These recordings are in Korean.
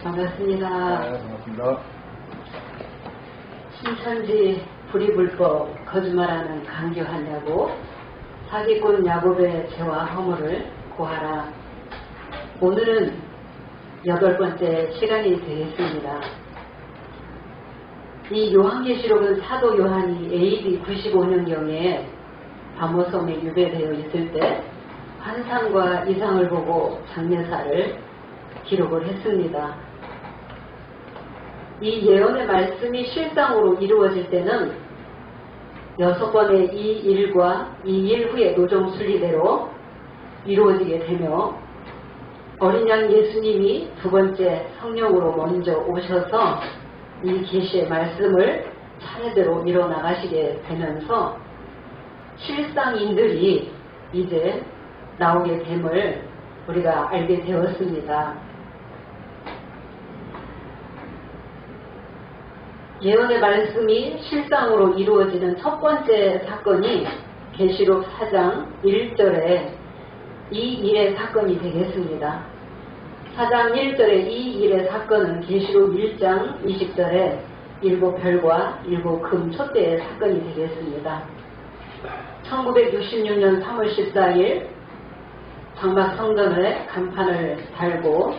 반갑습니다. 네, 반갑습니다. 신천지 불의불법 거짓말하는 강교한 야곱, 사기꾼 야곱의 죄와 허물을 고하라. 오늘은 8번째 시간이 되겠습니다. 이 요한계시록은 사도 요한이 AD 95년경에 바모섬에 유배되어 있을 때 환상과 이상을 보고 장례사를 기록을 했습니다. 이 예언의 말씀이 실상으로 이루어질 때는 6번의 이 일과 이 일 후의 노정 순리대로 이루어지게 되며 어린 양 예수님이 두 번째 성령으로 먼저 오셔서 이 계시의 말씀을 차례대로 이뤄나가시게 되면서 실상인들이 이제 나오게 됨을 우리가 알게 되었습니다. 예언의 말씀이 실상으로 이루어지는 첫 번째 사건이 계시록 4장 1절에 이 일의 사건이 되겠습니다. 4장 1절의 이 일의 사건은 계시록 1장 20절에 7별과 7금 촛대의 사건이 되겠습니다. 1966년 3월 14일 장막 성전에 간판을 달고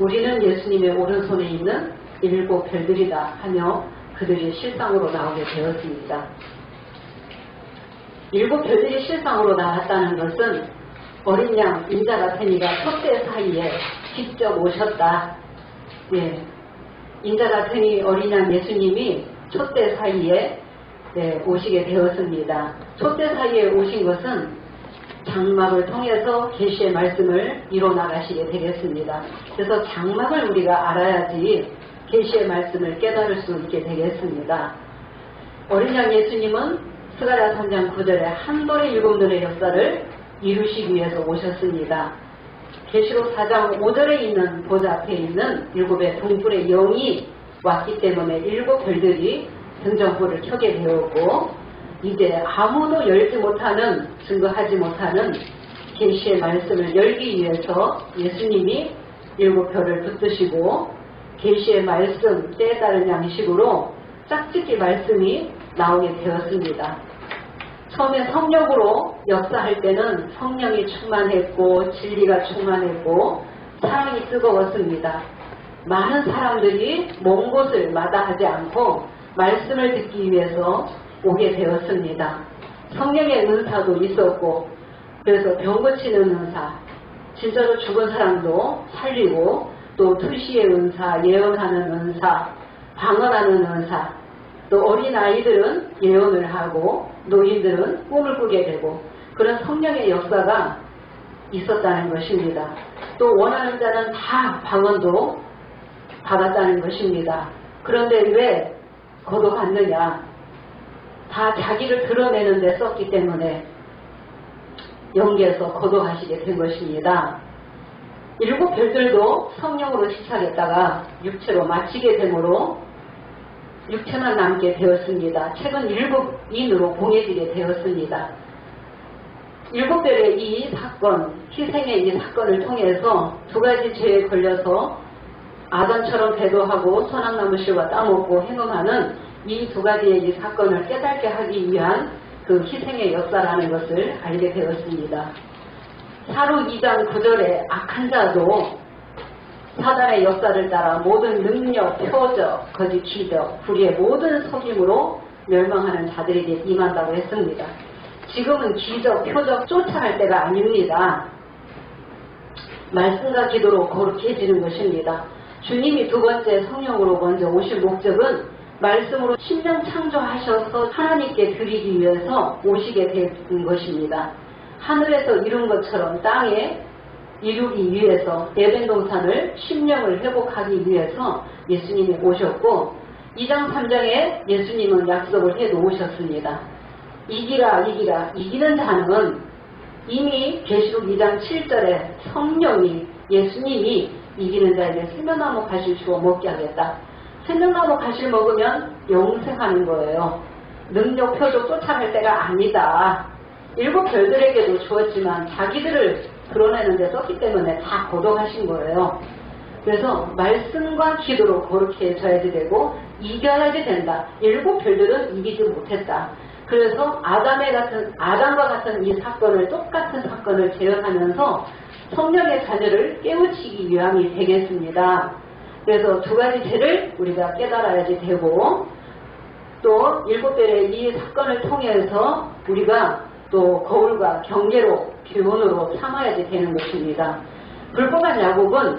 우리는 예수님의 오른손에 있는 7별들이다 하며 그들이 실상으로 나오게 되었습니다. 7별들이 실상으로 나왔다는 것은 어린 양 인자가 되니가 촛대 사이에 직접 오셨다. 예, 인자가 되니 어린 양 예수님이 촛대 사이에 오시게 되었습니다. 촛대 사이에 오신 것은 장막을 통해서 계시의 말씀을 이뤄나가시게 되겠습니다. 그래서 장막을 우리가 알아야지 계시의 말씀을 깨달을 수 있게 되겠습니다. 어린 양 예수님은 스가랴 3장 9절에 한 번의 7눈의 역사를 이루시기 위해서 오셨습니다. 계시록 4장 5절에 있는 보좌 앞에 있는 7의 동불의 영이 왔기 때문에 7별들이 등정불을 켜게 되었고 이제 아무도 열지 못하는, 증거하지 못하는 계시의 말씀을 열기 위해서 예수님이 7별을 붙드시고 계시의 말씀 때에 따른 양식으로 짝짓기 말씀이 나오게 되었습니다. 처음에 성령으로 역사할 때는 성령이 충만했고 진리가 충만했고 사랑이 뜨거웠습니다. 많은 사람들이 먼 곳을 마다하지 않고 말씀을 듣기 위해서 오게 되었습니다. 성령의 은사도 있었고 그래서 병 고치는 은사, 진짜로 죽은 사람도 살리고 또 투시의 은사, 예언하는 은사, 방언하는 은사, 또 어린아이들은 예언을 하고 노인들은 꿈을 꾸게 되고 그런 성령의 역사가 있었다는 것입니다. 또 원하는 자는 다 방언도 받았다는 것입니다. 그런데 왜 거둬갔느냐? 다 자기를 드러내는 데 썼기 때문에 영계에서 거둬가시게 된 것입니다. 7별들도 성령으로 시작했다가 육체로 마치게 되므로 육체만 남게 되었습니다. 최근 7인으로 공해지게 되었습니다. 7별의 이 사건, 희생의 이 사건을 통해서 두 가지 죄에 걸려서 아담처럼 배도하고 선악나무 씨와 따먹고 행음하는 이 두 가지의 이 사건을 깨닫게 하기 위한 그 희생의 역사라는 것을 알게 되었습니다. 사루 2장 9절에 악한 자도 사단의 역사를 따라 모든 능력, 표적, 거짓 기적, 불의의 모든 속임으로 멸망하는 자들에게 임한다고 했습니다. 지금은 기적, 표적 쫓아갈 때가 아닙니다. 말씀과 기도로 거룩해지는 것입니다. 주님이 두 번째 성령으로 먼저 오신 목적은 말씀으로 신령 창조하셔서 하나님께 드리기 위해서 오시게 된 것입니다. 하늘에서 이룬 것처럼 땅에 이루기 위해서 에덴 동산을 심령을 회복하기 위해서 예수님이 오셨고 2장 3장에 예수님은 약속을 해 놓으셨습니다. 이기라 이기라. 이기는 자는 이미 계시록 2장 7절에 성령이 예수님이 이기는 자에게 생명나무 가실 주어 먹게 하겠다. 생명나무 가실 먹으면 영생하는 거예요. 능력 표적 쫓아갈 때가 아니다. 7별들에게도 주었지만 자기들을 드러내는 데 썼기 때문에 다 거둬가신 거예요. 그래서 말씀과 기도로 거룩해져야지 되고 이겨야지 된다. 7별들은 이기지 못했다. 그래서 아담과 같은 이 사건을, 똑같은 사건을 재현하면서 성령의 자녀를 깨우치기 위함이 되겠습니다. 그래서 두 가지 죄를 우리가 깨달아야지 되고, 또 7별의 이 사건을 통해서 우리가 또 거울과 경계로, 교훈으로 삼아야지 되는 것입니다. 불법한 야곱은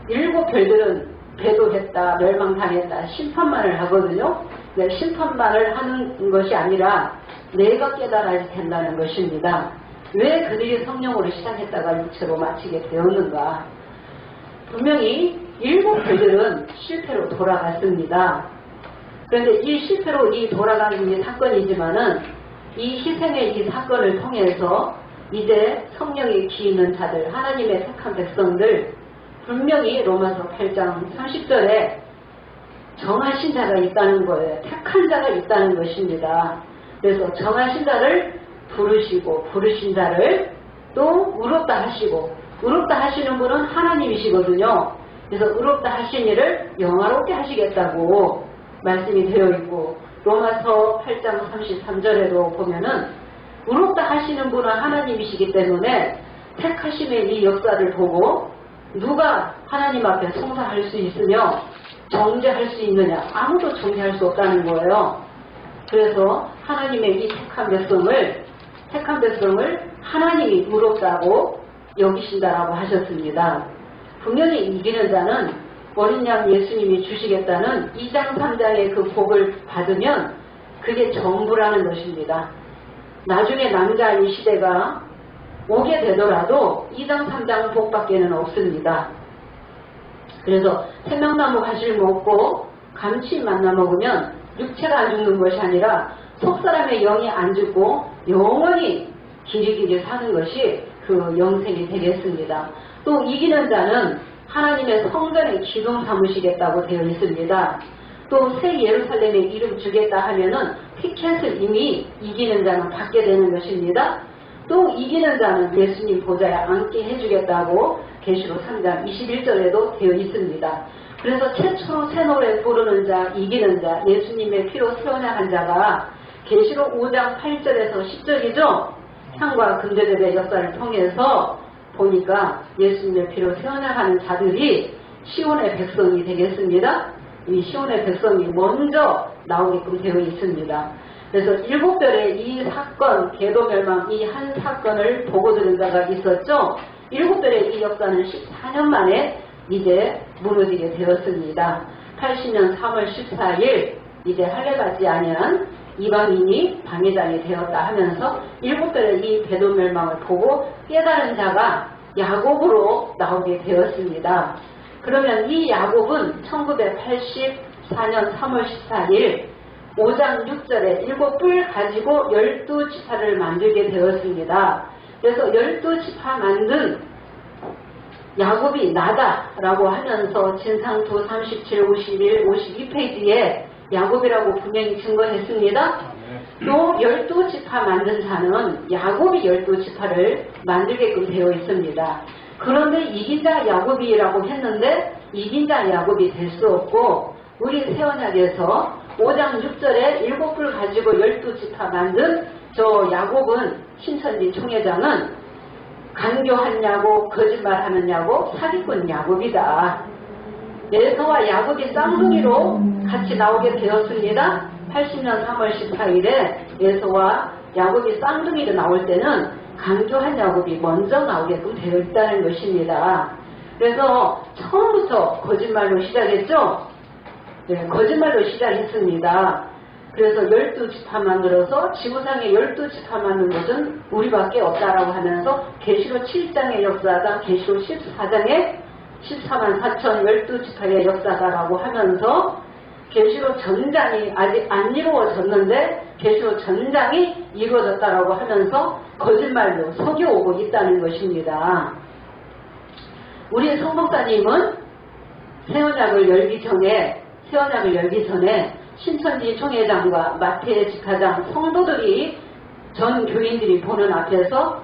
7별들은 배도했다, 멸망당했다, 심판만을 하거든요. 심판만을 하는 것이 아니라 내가 깨달아야 된다는 것입니다. 왜 그들이 성령으로 시작했다가 육체로 마치게 되었는가? 분명히 7별들은 실패로 돌아갔습니다. 그런데 이 실패로 돌아가는 이 사건이지만은 이 희생의 이 사건을 통해서 이제 성령이 기있는 자들, 하나님의 택한 백성들, 분명히 로마서 8장 30절에 정하신 자가 있다는 거예요. 택한 자가 있다는 것입니다. 그래서 정하신 자를 부르시고, 부르신 자를 또 의롭다 하시고, 의롭다 하시는 분은 하나님이시거든요. 그래서 의롭다 하신 일을 영화롭게 하시겠다고 말씀이 되어 있고, 로마서 8장 33절에도 보면은 의롭다 하시는 분은 하나님이시기 때문에 택하심의 이 역사를 보고 누가 하나님 앞에 송사할 수 있으며 정죄할 수 있느냐? 아무도 정죄할 수 없다는 거예요. 그래서 하나님의 이 택한 백성을 하나님이 의롭다고 여기신다라고 하셨습니다. 분명히 이기는 자는 어린 양 예수님이 주시겠다는 2장 3장의 그 복을 받으면 그게 전부라는 것입니다. 나중에 남자의 시대가 오게 되더라도 2장 3장 복밖에는 없습니다. 그래서 생명나무 가시를 먹고 감치 만나 먹으면 육체가 안 죽는 것이 아니라 속사람의 영이 안 죽고 영원히 길이길이 사는 것이 그 영생이 되겠습니다. 또 이기는 자는 하나님의 성전에 기둥 삼으시겠다고 되어 있습니다. 또 새 예루살렘에 이름 주겠다 하면은 티켓을 이미 이기는 자는 받게 되는 것입니다. 또 이기는 자는 예수님 보좌에 앉게 해주겠다고 계시록 3장 21절에도 되어 있습니다. 그래서 최초로 새 노래 부르는 자, 이기는 자, 예수님의 피로 세워나간 자가 계시록 5장 8절에서 10절이죠. 향과 금제대의 역사를 통해서 보니까 예수님의 피로 세워나가는 자들이 시온의 백성이 되겠습니다. 이 시온의 백성이 먼저 나오게끔 되어 있습니다. 그래서 7별의 이 사건, 계도멸망 이 한 사건을 보고 들은 자가 있었죠. 7별의 이 역사는 14년 만에 이제 무너지게 되었습니다. 80년 3월 14일 이제 할례받지 아니한 이방인이 방해장이 되었다 하면서 7별의 이 계도멸망을 보고 깨달은 자가 야곱으로 나오게 되었습니다. 그러면 이 야곱은 1984년 3월 14일 5장 6절에 7뿔 가지고 12지파를 만들게 되었습니다. 그래서 12지파 만든 야곱이 나다라고 하면서 진상투 37, 51, 52페이지에 야곱이라고 분명히 증거했습니다. 또 12지파 만든 자는 야곱이 12지파를 만들게끔 되어 있습니다. 그런데 이긴 자 야곱이라고 했는데 이긴 자 야곱이 될 수 없고 우리 새언약에서 5장 6절에 7뿔 가지고 12지파 만든 저 야곱은 신천지 총회장은 간교한 야곱, 거짓말하는 야곱, 사기꾼 야곱이다. 에서와 야곱이 쌍둥이로 같이 나오게 되었습니다. 80년 3월 14일에 에서와 야곱이 쌍둥이로 나올 때는 간교한 야곱이 먼저 나오게끔 되어 있다는 것입니다. 그래서 처음부터 거짓말로 시작했죠. 네, 거짓말로 시작했습니다. 그래서 12지파 만들어서 지구상에 12지파 만든 것은 우리밖에 없다라고 하면서 계시록 7장의 역사다, 계시록 14장의 14만 4천 12지파의 역사다라고 하면서 계시록 전장이 아직 안 이루어졌는데 계시록 전장이 이루어졌다라고 하면서 거짓말로 속여오고 있다는 것입니다. 우리 성목사님은 새언약을 열기 전에 신천지 총회장과 마태 집사장 성도들이 전 교인들이 보는 앞에서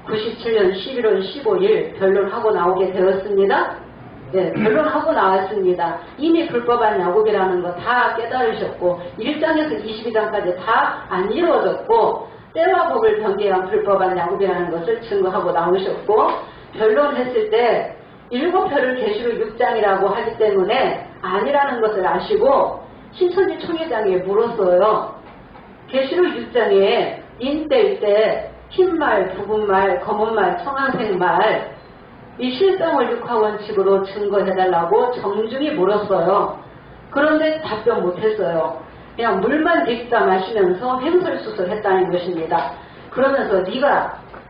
97년 11월 15일 변론하고 나오게 되었습니다. 네, 결론하고 나왔습니다. 이미 불법한 야곱이라는 거 다 깨달으셨고 1장에서 22장까지 다 안 이루어졌고 때와 법을 변개한 불법한 야곱이라는 것을 증거하고 나오셨고 변론했을 때 7표를 계시록 6장이라고 하기 때문에 아니라는 것을 아시고 신천지 총회장에 물었어요. 계시록 6장에 인때일 때 흰말, 붉은말, 검은말, 청황색말 이 실성을 육하원칙으로 증거해달라고 정중히 물었어요. 그런데 답변 못했어요. 그냥 물만 뒷다 마시면서 횡설수설했다는 것입니다. 그러면서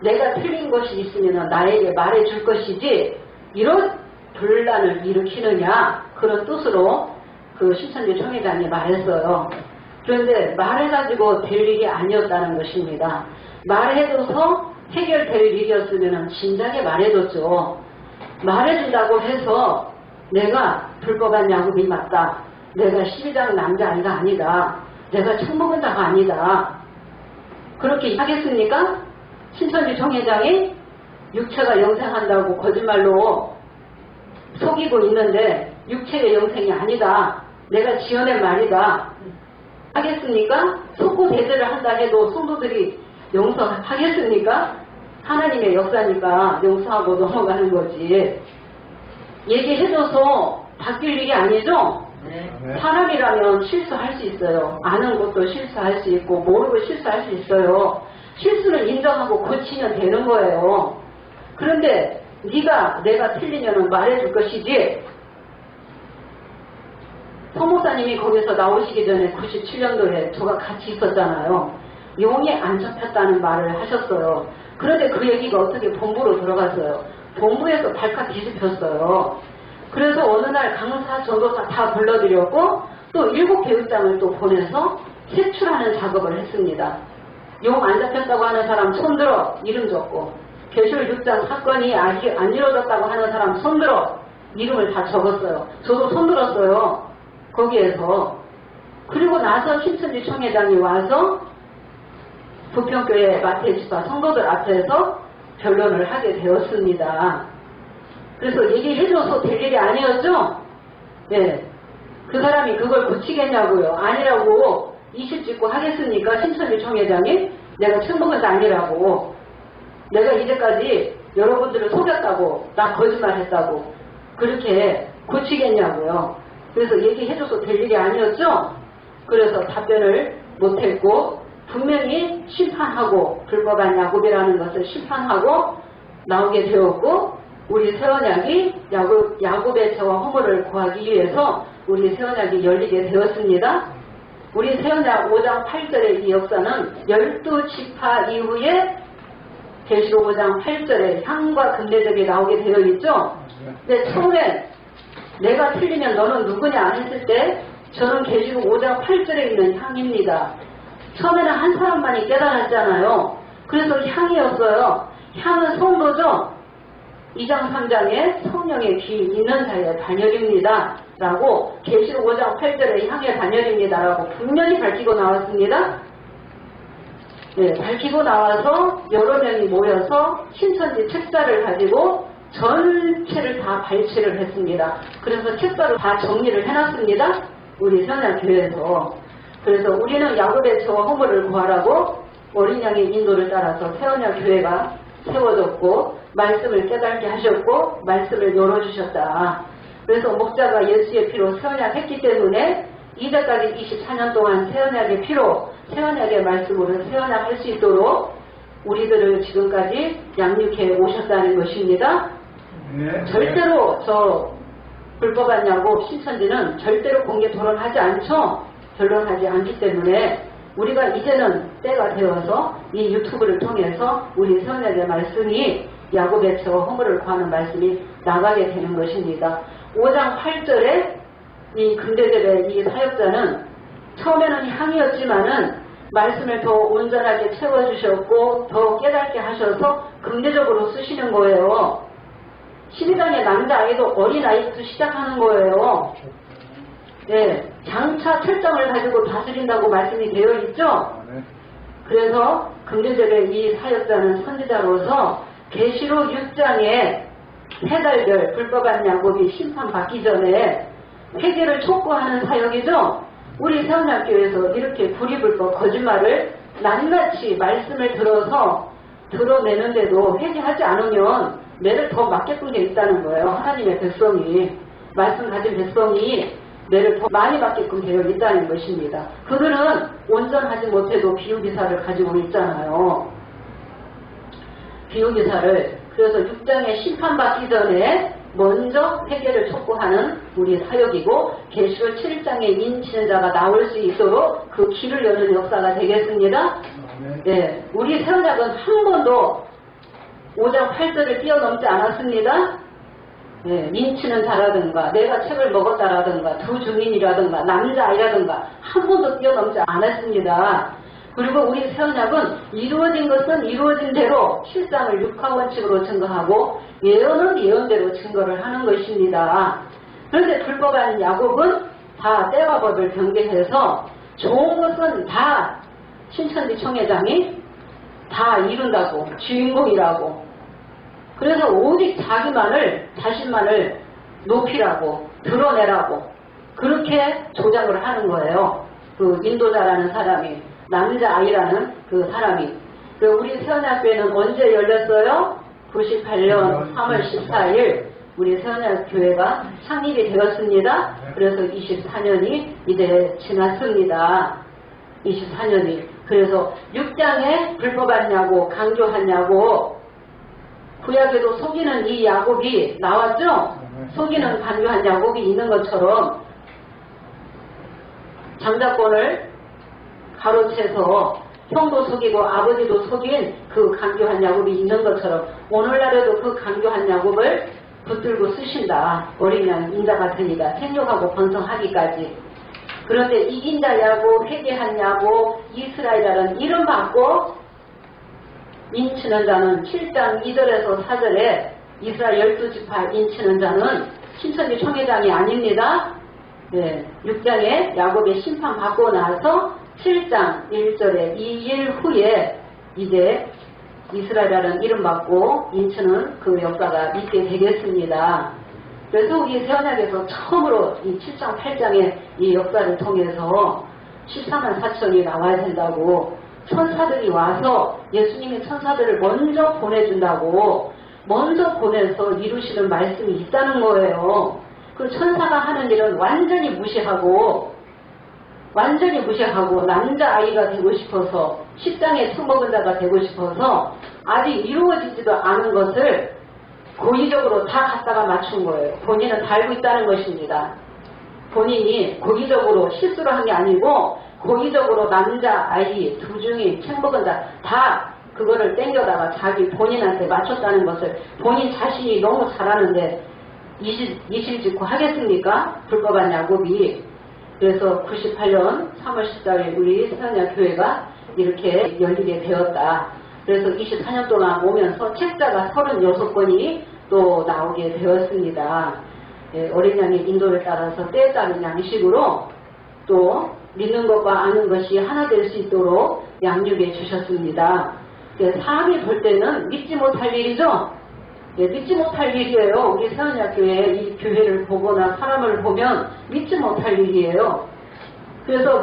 내가 틀린 것이 있으면 나에게 말해줄 것이지 이런 분란을 일으키느냐 그런 뜻으로 그 신천지 총회장이 말했어요. 그런데 말해가지고 될 일이 아니었다는 것입니다. 말해줘서 해결될 일이었으면 진작에 말해줬죠. 말해준다고 해서 내가 불법한 야곱이 맞다. 내가 12장 남자아이가 아니다. 내가 처먹은 자가 아니다. 그렇게 하겠습니까? 신천지 총회장이 육체가 영생한다고 거짓말로 속이고 있는데 육체의 영생이 아니다. 내가 지어낸 말이다. 하겠습니까? 속고 대제를 한다 해도 성도들이 용서하겠습니까? 하나님의 역사니까 용서하고 넘어가는 거지. 얘기해줘서 바뀔 일이 아니죠? 네. 사람이라면 실수할 수 있어요. 아는 것도 실수할 수 있고 모르고 실수할 수 있어요. 실수를 인정하고 고치면 되는 거예요. 그런데 내가 틀리면 말해줄 것이지. 성목사님이 거기서 나오시기 전에 97년도에 저가 같이 있었잖아요. 용에 안 잡혔다는 말을 하셨어요. 그런데 그 얘기가 어떻게 본부로 들어갔어요. 본부에서 발칵 뒤집혔어요. 그래서 어느 날 강사, 전도사 다 불러들였고 또 7교육장을 또 보내서 색출하는 작업을 했습니다. 용 안 잡혔다고 하는 사람 손들어 이름 적고 계시록 6장 사건이 안 이루어졌다고 하는 사람 손들어 이름을 다 적었어요. 저도 손들었어요. 거기에서. 그리고 나서 신천지 총회장이 와서 부평교회 마태지파 성도들 앞에서 변론을 하게 되었습니다. 그래서 얘기해줘서 될 일이 아니었죠? 네. 그 사람이 그걸 고치겠냐고요. 아니라고 이실 짓고 하겠습니까? 신천지 총회장이 내가 처먹은 자 아니라고. 내가 이제까지 여러분들을 속였다고, 나 거짓말했다고 그렇게 고치겠냐고요. 그래서 얘기해줘서 될 일이 아니었죠? 그래서 답변을 못했고 분명히 심판하고 불법한 야곱이라는 것을 심판하고 나오게 되었고 우리 새언약이 야곱의 죄와 허물을 구하기 위해서 우리 새언약이 열리게 되었습니다. 우리 새언약 5장 8절의 이 역사는 12지파 이후에 계시록 5장 8절에 향과 금대접이 나오게 되어 있죠. 근데 처음에 내가 틀리면 너는 누구냐 했을 때 저는 계시록 5장 8절에 있는 향입니다. 처음에는 한 사람만이 깨달았잖아요. 그래서 향이었어요. 향은 성도죠. 2장 3장에 성령의 귀 있는 자의 반열입니다. 라고 계시록 5장 8절에 향의 반열입니다. 라고 분명히 밝히고 나왔습니다. 네, 밝히고 나와서 여러 명이 모여서 신천지 책자를 가지고 전체를 다 발췌를 했습니다. 그래서 책자로 다 정리를 해놨습니다. 우리 새언약교회에서. 그래서 우리는 야곱의 죄와 허물을 구하라고 어린 양의 인도를 따라서 새언약교회가 세워졌고 말씀을 깨닫게 하셨고 말씀을 열어주셨다. 그래서 목자가 예수의 피로 새언약했기 때문에 이제까지 24년 동안 새언약의 피로 새언약의 말씀으로 새언약할 수 있도록 우리들을 지금까지 양육해 오셨다는 것입니다. 네. 절대로 저 불법한 야곱 신천지는 절대로 공개 토론하지 않죠. 변론하지 않기 때문에 우리가 이제는 때가 되어서 이 유튜브를 통해서 우리 새언약의 말씀이 야곱의 죄와 허물을 구하는 말씀이 나가게 되는 것입니다. 5장 8절에 이 금대접의 이 사역자는 처음에는 향이었지만은 말씀을 더 온전하게 채워주셨고 더 깨닫게 하셔서 금대접으로 쓰시는 거예요. 12장의 남자아이도 어린아이부터 시작하는 거예요. 네, 장차 철장을 가지고 다스린다고 말씀이 되어 있죠. 그래서 금대접의 이 사역자는 선지자로서 계시록 6장에 해달별 불법한 야곱이 심판받기 전에 회개를 촉구하는 사역이죠. 우리 세원학교에서 이렇게 불의불법 거짓말을 낱낱이 말씀을 들어서 드러내는데도 회개하지 않으면 매를 더 맞게끔 돼 있다는 거예요. 하나님의 백성이, 말씀 가진 백성이 매를 더 많이 맞게끔 되어 있다는 것입니다. 그들은 온전하지 못해도 비유기사를 가지고 있잖아요. 비유기사를. 그래서 6장에 심판받기 전에 먼저 회개를 촉구하는 우리 사역이고, 계시록 7장에 인치는 자가 나올 수 있도록 그 길을 여는 역사가 되겠습니다. 네, 우리 세원학은 한 번도 5장 8절을 뛰어넘지 않았습니다. 네, 인치는 자라든가 내가 책을 먹었다라든가 두 증인이라든가 남자아이라든가 한 번도 뛰어넘지 않았습니다. 그리고 우리 세언약은 이루어진 것은 이루어진 대로 실상을 육하원칙으로 증거하고 예언은 예언대로 증거를 하는 것입니다. 그런데 불법한 야곱은 다 때와 법을 경계해서 좋은 것은 다 신천지 총회장이 다 이룬다고, 주인공이라고, 그래서 오직 자신만을 높이라고, 드러내라고 그렇게 조작을 하는 거예요. 그 인도자라는 사람이, 남자아이라는 그 사람이. 우리 세원학교에는 언제 열렸어요? 98년 3월 14일 우리 세원학교회가 창립이 되었습니다. 그래서 24년이 이제 지났습니다. 24년이. 그래서 6장에 불법한 야곱, 강조한 야곱, 구약에도 속이는 이 야곱이 나왔죠? 속이는 강조한 야곱이 있는 것처럼 장자권을 가로채서 형도 속이고 아버지도 속인 그 강교한 야곱이 있는 것처럼 오늘날에도 그 강교한 야곱을 붙들고 쓰신다. 어린 양 인자 같으니까 생육하고 번성하기까지. 그런데 이긴 자 야곱, 회개한 야곱, 이스라엘이라는 이름 받고 인치는 자는 7장 2절에서 4절에 이스라엘 12지파 인치는 자는 신천지 총회장이 아닙니다. 네, 6장에 야곱의 심판 받고 나서 7장 1절에 2일 후에 이제 이스라엘이라는 이름 받고 인치는 그 역사가 있게 되겠습니다. 그래서 우리 세언약에서 처음으로 이 7장 8장의 이 역사를 통해서 14만 4천이 나와야 된다고, 천사들이 와서 예수님이 천사들을 먼저 보내준다고, 먼저 보내서 이루시는 말씀이 있다는 거예요. 그 천사가 하는 일은 완전히 무시하고 남자아이가 되고 싶어서, 십장에 처먹은 자가 되고 싶어서 아직 이루어지지도 않은 것을 고의적으로 다 갖다가 맞춘 거예요. 본인은 다 알고 있다는 것입니다. 본인이 고의적으로 실수를 한 게 아니고 고의적으로 남자아이, 두중이, 책먹은 자 다 그거를 땡겨다가 자기 본인한테 맞췄다는 것을 본인 자신이 너무 잘하는데 이실직고 하겠습니까? 불법한 야곱이. 그래서 98년 3월 14일 우리 세원야 교회가 이렇게 열리게 되었다. 그래서 24년 동안 오면서 책자가 36권이 또 나오게 되었습니다. 예, 어린 양의 인도를 따라서 때에 따른 양식으로 또 믿는 것과 아는 것이 하나 될 수 있도록 양육해 주셨습니다. 사람이 볼 때는 믿지 못할 일이죠. 예, 믿지 못할 일이에요. 우리 세원야교회 이 교회를 보거나 사람을 보면 믿지 못할 일이에요. 그래서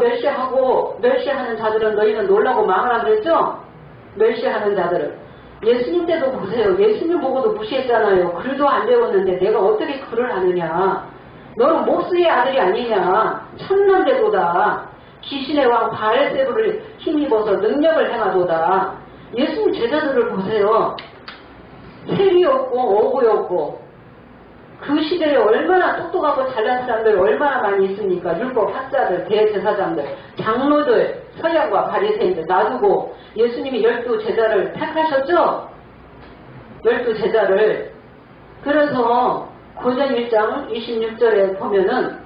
멸시하는 자들은 너희는 놀라고 망하라 그랬죠? 멸시하는 자들은. 예수님 때도 보세요. 예수님 보고도 무시했잖아요. 글도 안 배웠는데 내가 어떻게 글을 아느냐. 너는 모스의 아들이 아니냐. 천남대도다. 귀신의 왕 바알세부를 힘입어서 능력을 행하도다. 예수님 제자들을 보세요. 세리였고 어부였고 그 시대에 얼마나 똑똑하고 잘난 사람들 얼마나 많이 있습니까? 율법 학자들, 대제사장들, 장로들, 서양과 바리새인들 놔두고 예수님이 12제자를 택하셨죠? 12제자를. 그래서 고전 1장 26절에 보면은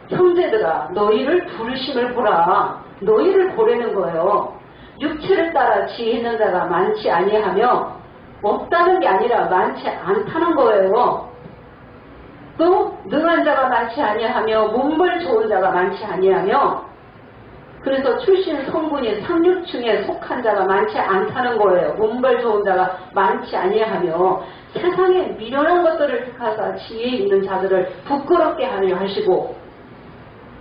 형제들아 너희를 부르심을 보라. 너희를 보라는 거예요. 육체를 따라 지혜 있는 자가 많지 아니하며, 없다는 게 아니라 많지 않다는 거예요. 또 능한 자가 많지 아니하며 문벌 좋은 자가 많지 아니하며 그래서 출신 성분이 상류층에 속한 자가 많지 않다는 거예요. 문벌 좋은 자가 많지 아니하며 세상에 미련한 것들을 택하사 지혜 있는 자들을 부끄럽게 하려 하시고,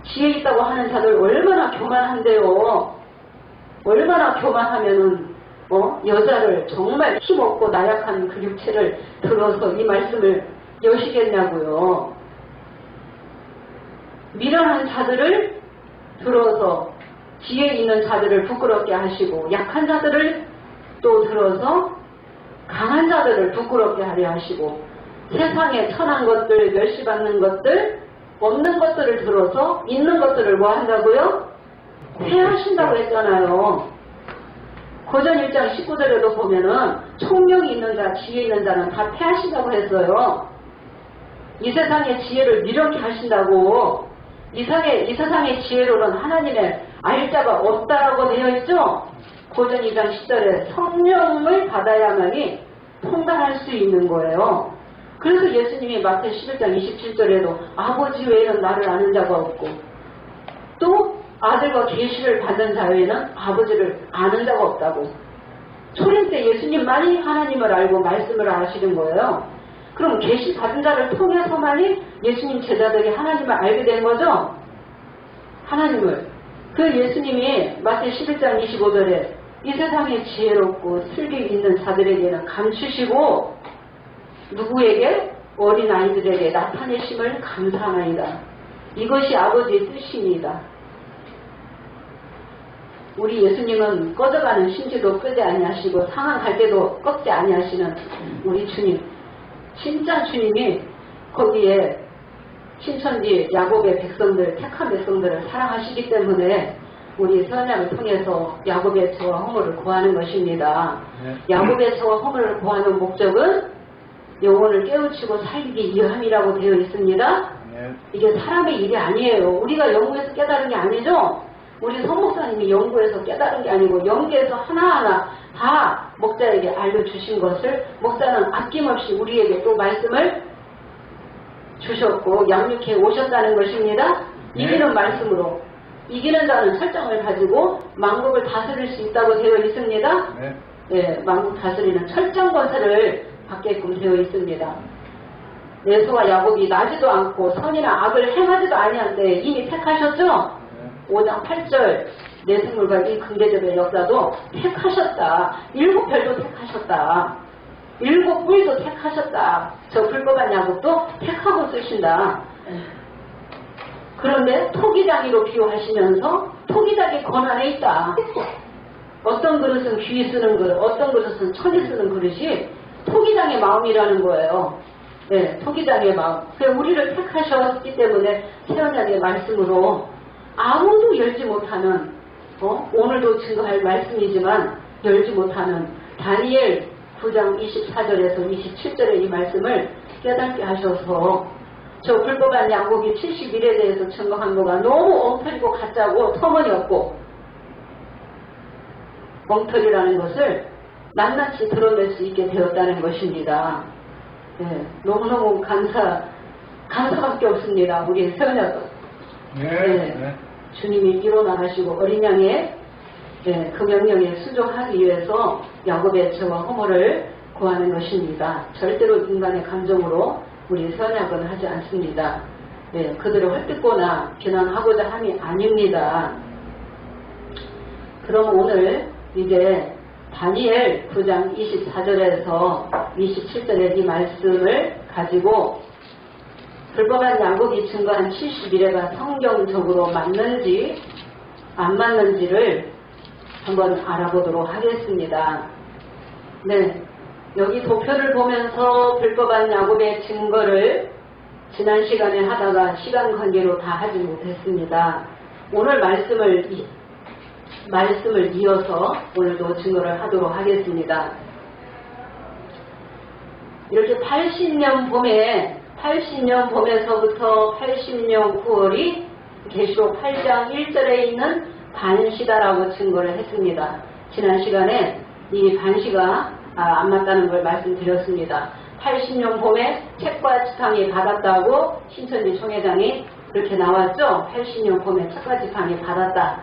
지혜 있다고 하는 자들 얼마나 교만한데요. 얼마나 교만하면은 여자를 정말 힘없고 나약한 그 육체를 들어서 이 말씀을 여시겠냐고요. 미련한 자들을 들어서 지혜 있는 자들을 부끄럽게 하시고, 약한 자들을 또 들어서 강한 자들을 부끄럽게 하려 하시고, 세상에 천한 것들, 멸시받는 것들, 없는 것들을 들어서 있는 것들을 뭐 한다고요? 폐하신다고 했잖아요. 고전 1장 19절에도 보면은 총명이 있는 자, 지혜 있는 자는 다 폐하신다고 했어요. 이 세상의 지혜를 미련케 하신다고. 이 세상의 지혜로는 하나님의 알자가 없다라고 되어 있죠. 고전 2장 10절에 성령을 받아야만이 통달할 수 있는 거예요. 그래서 예수님이 마태 11장 27절에도 아버지 외에는 나를 아는 자가 없고, 또 아들과 계시를 받는 자 외에는 아버지를 아는 자가 없다고. 초림 때 예수님만이 하나님을 알고 말씀을 아시는 거예요. 그럼 계시 받은 자를 통해서만이 예수님 제자들이 하나님을 알게 된 거죠. 하나님을. 그 예수님이 마태 11장 25절에 이 세상에 지혜롭고 슬기 있는 자들에게는 감추시고 누구에게? 어린아이들에게 나타내심을 감사하나이다. 이것이 아버지의 뜻입니다. 우리 예수님은 꺼져가는 심지도 끄지 아니하시고 상한 갈대도 꺾지 아니하시는 우리 주님, 진짜 주님이 거기에 신천지 야곱의 백성들, 택한 백성들을 사랑하시기 때문에 우리 선양을 통해서 야곱의 처와 허물을 구하는 것입니다. 야곱의 처와 허물을 구하는 목적은 영혼을 깨우치고 살리기 위함이라고 되어 있습니다. 이게 사람의 일이 아니에요. 우리가 연구해서 깨달은 게 아니죠. 우리 성목사님이 연구해서 깨달은 게 아니고 연계해서 하나하나 다 목자에게 알려주신 것을 목자는 아낌없이 우리에게 또 말씀을 주셨고 양육해 오셨다는 것입니다. 이기는 말씀으로. 이기는 자는 설정을 가지고 만국을 다스릴 수 있다고 되어 있습니다. 네, 만국 다스리는 철장 권세를 받게끔 되어 있습니다. 에서와 야곱이 나지도 않고 선이나 악을 행하지도 아니한데 이미 택하셨죠? 5장 8절 내생물과 이 근대적의 역사도 택하셨다. 7별도 택하셨다. 7뿔도 택하셨다. 저 불법한 야곱도 택하고 쓰신다. 그런데 토기장이로 비유하시면서 토기장이 권한에 있다. 어떤 그릇은 귀 쓰는 그릇, 어떤 그릇은 천이 쓰는 그릇이 토기장의 마음이라는 거예요. 네, 토기장의 마음. 우리를 택하셨기 때문에 세언약의 말씀으로 아무도 열지 못하는, 오늘도 증거할 말씀이지만 열지 못하는 다니엘 9장 24절에서 27절의 이 말씀을 깨닫게 하셔서 저 불법한 야곱이 70일에 대해서 증거한 거가 너무 엉터리고 가짜고 터무니없고 엉터리라는 것을 낱낱이 드러낼 수 있게 되었다는 것입니다. 네, 너무너무 감사밖에 없습니다. 우리 세언약은. 네. 주님이 일어나가시고 어린 양의 그 명령에 순종하기 위해서 야곱의 죄와 허물을 구하는 것입니다. 절대로 인간의 감정으로 우리 선약은 하지 않습니다. 네, 그들을 헐뜯거나 비난하고자 함이 아닙니다. 그럼 오늘 이제 다니엘 9장 24절에서 27절의 이 말씀을 가지고 불법한 야곱이 증거한 70일에가 성경적으로 맞는지 안 맞는지를 한번 알아보도록 하겠습니다. 네, 여기 도표를 보면서 불법한 야곱의 증거를 지난 시간에 하다가 시간 관계로 다 하지 못했습니다. 오늘 말씀을 이어서 오늘도 증거를 하도록 하겠습니다. 이렇게 80년 봄에서부터 80년 9월이 계시록 8장 1절에 있는 반시다라고 증거를 했습니다. 지난 시간에 이 반시가 안 맞다는 걸 말씀드렸습니다. 80년 봄에 책과 지팡이 받았다고 신천지 총회장이 그렇게 나왔죠. 80년 봄에 책과 지팡이 받았다.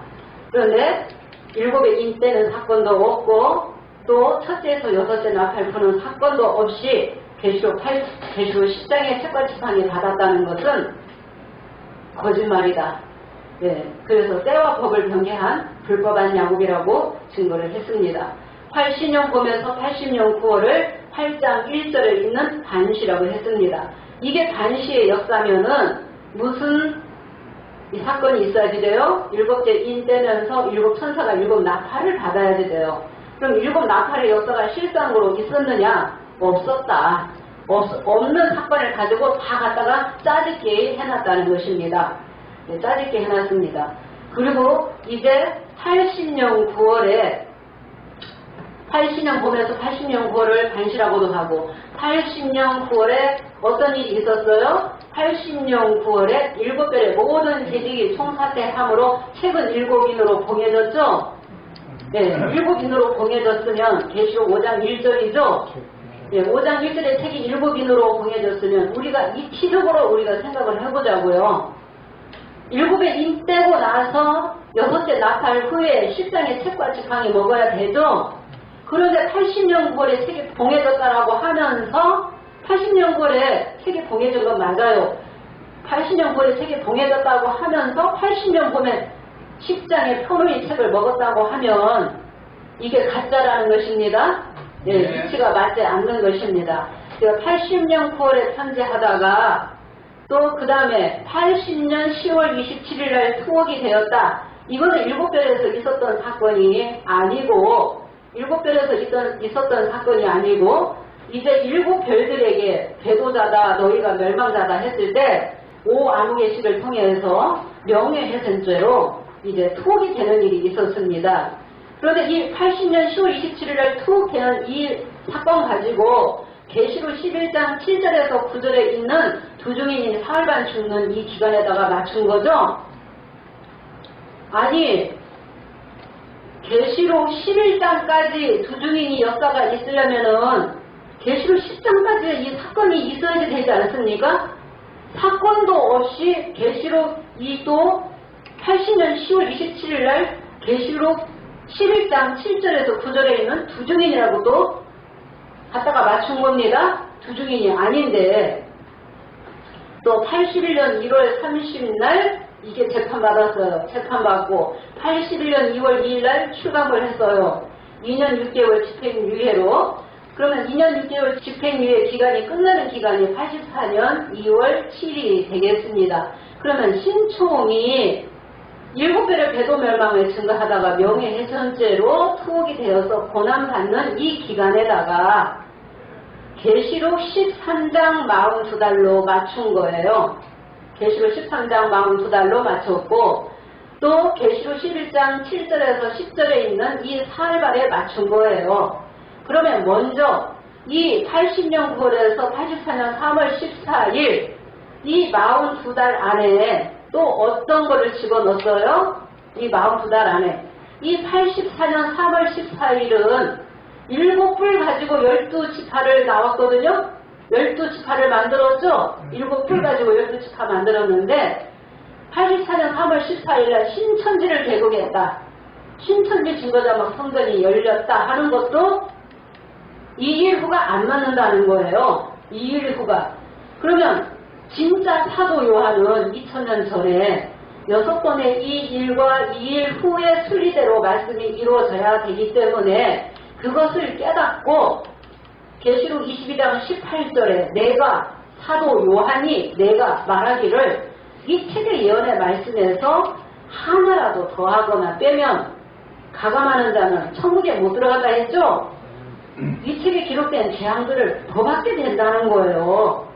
그런데 일곱의 인 때는 사건도 없고 또 첫째에서 여섯째 나팔 부는 사건도 없이 계시록 10장의 책과지판이 받았다는 것은 거짓말이다. 네, 그래서 때와 법을 경계한 불법한 야곱이라고 증거를 했습니다. 80년 보면서 80년 9월을 8장 1절에 있는 반시라고 했습니다. 이게 반시의 역사면은 무슨 이 사건이 있어야지 돼요? 일곱째 인 때면서 일곱 천사가 일곱 나팔을 받아야지 돼요. 그럼 일곱 나팔의 역사가 실상으로 있었느냐? 없었다. 없는 사건을 가지고 다 갖다가 짜집게 해놨다는 것입니다. 네, 짜집게 해놨습니다. 그리고 이제 80년 9월에 80년 보면서 80년 9월을 반시라고도 하고 80년 9월에 어떤 일이 있었어요? 80년 9월에 7별의 모든 재직이 총사퇴함으로 책은 7인으로 봉해졌죠? 네, 7인으로 봉해졌으면 계시록 5장 1절이죠? 네, 5장 1절에 책이 7인으로 봉해졌으면 우리가 이치적으로 우리가 생각을 해보자고요. 7의 인 떼고 나서 6째 나팔 후에 10장의 책과 지팡이 먹어야 되죠? 그런데 80년 9월에 책이 봉해졌다라고 하면서 80년 9월에 책이 봉해진 건 맞아요. 80년 9월에 책이 봉해졌다고 하면서 80년 봄에 10장의 표문의 책을 먹었다고 하면 이게 가짜라는 것입니다. 네, 이치가 맞지 않는 것입니다. 80년 9월에 편제하다가 또 그 다음에 80년 10월 27일 날 투옥이 되었다. 이거는 7별에서 있었던 사건이 아니고 7별에서 있었던 사건이 아니고 이제 7별들에게 배도자다 너희가 멸망자다 했을 때 오암흑의식을 통해서 명예훼손죄로 이제 투옥이 되는 일이 있었습니다. 그런데 이 80년 10월 27일 날 투옥되는 이 사건 가지고 계시록 11장 7절에서 9절에 있는 두 증인이 사흘반 죽는 이 기간에다가 맞춘 거죠? 아니 계시록 11장까지 두 증인이 역사가 있으려면은 계시록 10장까지 이 사건이 있어야지 되지 않습니까? 사건도 없이 계시록 이또 80년 10월 27일 날 계시록 11장 7절에서 9절에 있는 두 증인이라고 또 갖다가 맞춘 겁니다. 두 증인이 아닌데 또 81년 1월 30날 이게 재판받았어요. 재판받고 81년 2월 2일날 출감을 했어요. 2년 6개월 집행유예로. 그러면 2년 6개월 집행유예 기간이 끝나는 기간이 84년 2월 7일이 되겠습니다. 그러면 신총이 7별의 배도멸망을 증거하다가 명예훼손죄로 투옥이 되어서 고난받는 이 기간에다가 계시록 13장 42달로 맞춘 거예요. 계시록 13장 42달로 맞췄고 또 계시록 11장 7절에서 10절에 있는 이 사흘발에 맞춘 거예요. 그러면 먼저 이 80년 9월에서 84년 3월 14일 이 42달 안에 또 어떤 거를 집어넣었어요? 이 42달 안에 이 84년 3월 14일은 7뿔 가지고 12지파를 나왔거든요. 12지파를 만들었죠. 7뿔 가지고 12지파 만들었는데 84년 3월 14일날 신천지를 개국했다. 신천지 증거자막 성전이 열렸다 하는 것도 2일 후가 안 맞는다는 거예요. 2일 후가. 그러면 진짜 사도 요한은 2000년 전에 6번의 이 일과 2일 후의 순리대로 말씀이 이루어져야 되기 때문에 그것을 깨닫고 계시록 22장 18절에 내가 사도 요한이 내가 말하기를 이 책의 예언의 말씀에서 하나라도 더하거나 빼면 가감하는 자는 천국에 못 들어간다 했죠? 이 책에 기록된 재앙들을 더 받게 된다는 거예요.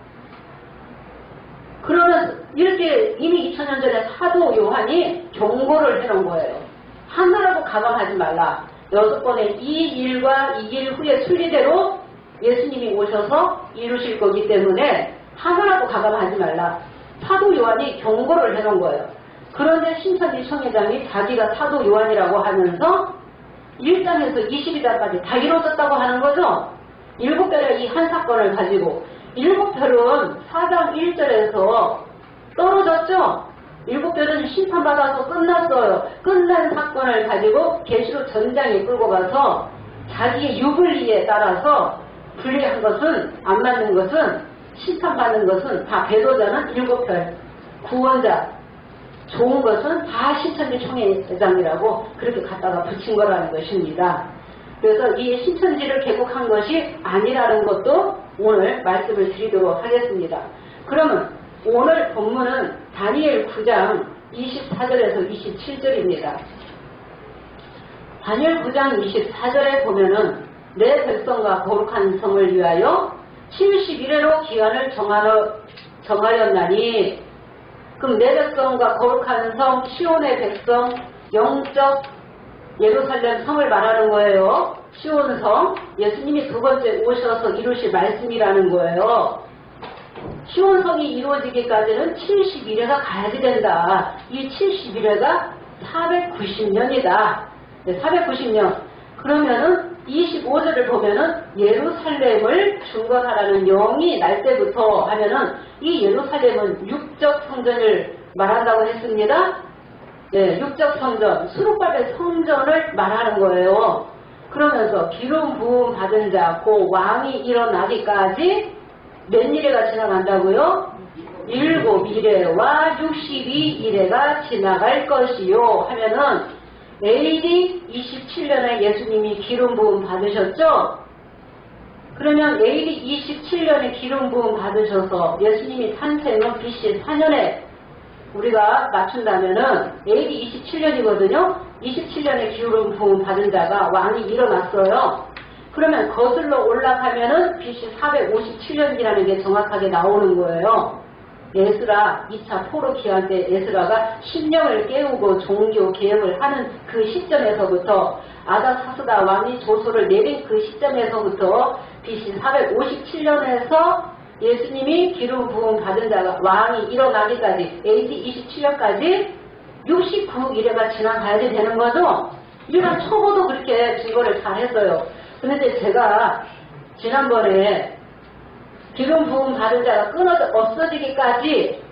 그러면 이렇게 이미 2000년 전에 사도 요한이 경고를 해놓은 거예요. 하나라도 가감하지 말라. 6번의 이 일과 이 일 후의 순리대로 예수님이 오셔서 이루실 거기 때문에 하나라도 가감하지 말라. 사도 요한이 경고를 해놓은 거예요. 그런데 신천지 총회장이 자기가 사도 요한이라고 하면서 1장에서 22장까지 다 이루어졌다고 하는 거죠. 7별의 이 한 사건을 가지고 7별은 4장 1절에서 떨어졌죠. 7별은 심판받아서 끝났어요. 끝난 사건을 가지고 계시록 전장에 끌고 가서 자기의 유불리에 따라서 불리한 것은, 안 맞는 것은, 심판받는 것은 다 배도자는 7별, 구원자, 좋은 것은 다 신천지 총회장이라고 그렇게 갖다가 붙인 거라는 것입니다. 그래서 이 신천지를 개국한 것이 아니라는 것도 오늘 말씀을 드리도록 하겠습니다. 그러면 오늘 본문은 다니엘 9장 24절에서 27절입니다. 다니엘 9장 24절에 보면은 내 백성과 거룩한 성을 위하여 71회로 기한을 정하였나니, 그럼 내 백성과 거룩한 성, 시온의 백성, 영적 예루살렘 성을 말하는 거예요. 시온성, 예수님이 두 번째 오셔서 이루실 말씀이라는 거예요. 시온성이 이루어지기까지는 71회가 가야지 된다. 이 71회가 490년이다. 네, 490년. 그러면은 25절을 보면은 예루살렘을 중건하라는 영이 날 때부터 하면은 이 예루살렘은 육적 성전을 말한다고 했습니다. 네, 육적 성전, 수룹바벨 성전을 말하는 거예요. 그러면서 기름 부음 받은 자, 그 왕이 일어나기까지 몇 일회가 지나간다고요? 7일회와 62일회가 지나갈 것이요 하면은 AD 27년에 예수님이 기름 부음 받으셨죠? 그러면 AD 27년에 기름 부음 받으셔서 예수님이 탄생은 BC 4년에 우리가 맞춘다면은 AD 27년이거든요. 27년에 기름 부음 받은 자가 왕이 일어났어요. 그러면 거슬러 올라가면은 BC 457년이라는 게 정확하게 나오는 거예요. 에스라 2차 포로 기한 때 에스라가 심령을 깨우고 종교 개혁을 하는 그 시점에서부터 아다사스다 왕이 조서를 내린 그 시점에서부터 BC 457년에서 예수님이 기름 부음 받은 자가 왕이 일어나기까지 AD 27년까지 69일회가 지나가야지 되는 거죠. 일반 초보도 그렇게 증거를 잘 했어요. 그런데 제가 지난번에 기름 부음 받은 자가 없어지기까지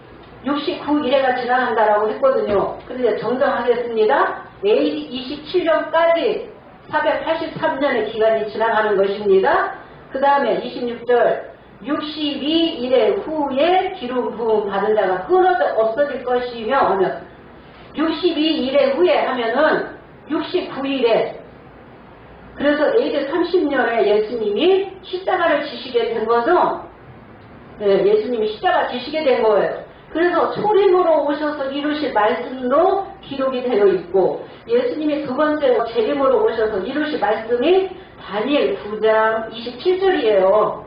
69일회가 지나간다라고 했거든요. 그런데 정정하겠습니다. AD 27년까지 483년의 기간이 지나가는 것입니다. 그 다음에 26절 62일회 후에 기름 부음 받은 자가 끊어져 없어질 것이며 하면 62일회 후에 하면은 69일에 그래서 AD 30년에 예수님이 십자가를 지시게 된 거죠. 네, 예수님이 십자가 지시게 된 거예요. 그래서 초림으로 오셔서 이루실 말씀도 기록이 되어 있고 예수님이 두 번째 재림으로 오셔서 이루실 말씀이 다니엘 9장 27절이에요.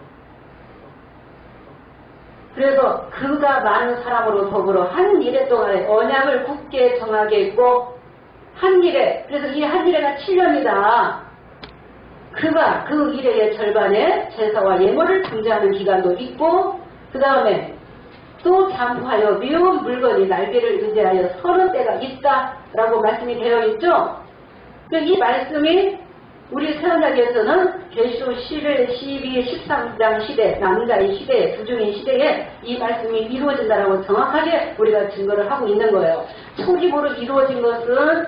그래서 그가 많은 사람으로 더불어 한 일회 동안에 언약을 굳게 정하게 했고 한 일회, 그래서 이 한 일회가 7년이다. 그가 그 일회의 절반에 제사와 예물을 중재하는 기간도 있고 그 다음에 또 잠수하여 미운 물건이 날개를 의지하여 서는 때가 있다라고 말씀이 되어 있죠. 이 말씀이 우리 세원자께서는 계시록 11, 12, 13장 시대, 남자의 시대, 부중의 시대에 이 말씀이 이루어진다라고 정확하게 우리가 증거를 하고 있는 거예요. 초기부로 이루어진 것은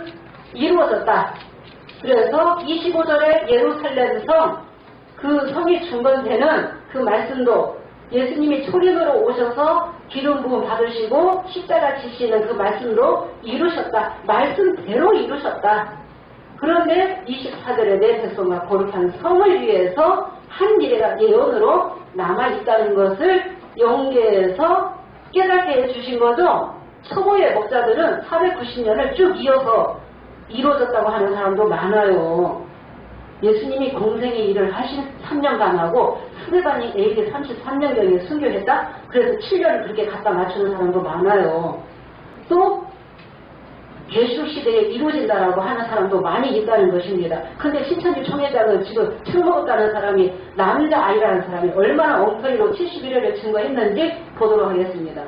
이루어졌다. 그래서 25절에 예루살렘 성, 그 성이 중건되는 그 말씀도 예수님이 초림으로 오셔서 기름 부음 받으시고 십자가 지시는 그 말씀도 이루셨다. 말씀대로 이루셨다. 그런데 24절에 내 백성과 거룩한 성을 위해서 한 일회가 예언으로 남아있다는 것을 영계에서 깨닫게 해주신 거죠. 초보의 목자들은 490년을 쭉 이어서 이루어졌다고 하는 사람도 많아요. 예수님이 공생의 일을 하신 3년간 하고 스데반이 AD 33년경에 순교했다? 그래서 7년을 그렇게 갖다 맞추는 사람도 많아요. 또 계시록 시대에 이루어진다라고 하는 사람도 많이 있다는 것입니다. 근데 신천지 총회장은 지금 술 먹었다는 사람이 남자아이라는 사람이 얼마나 엉터리로 71회를 증거했는지 보도록 하겠습니다.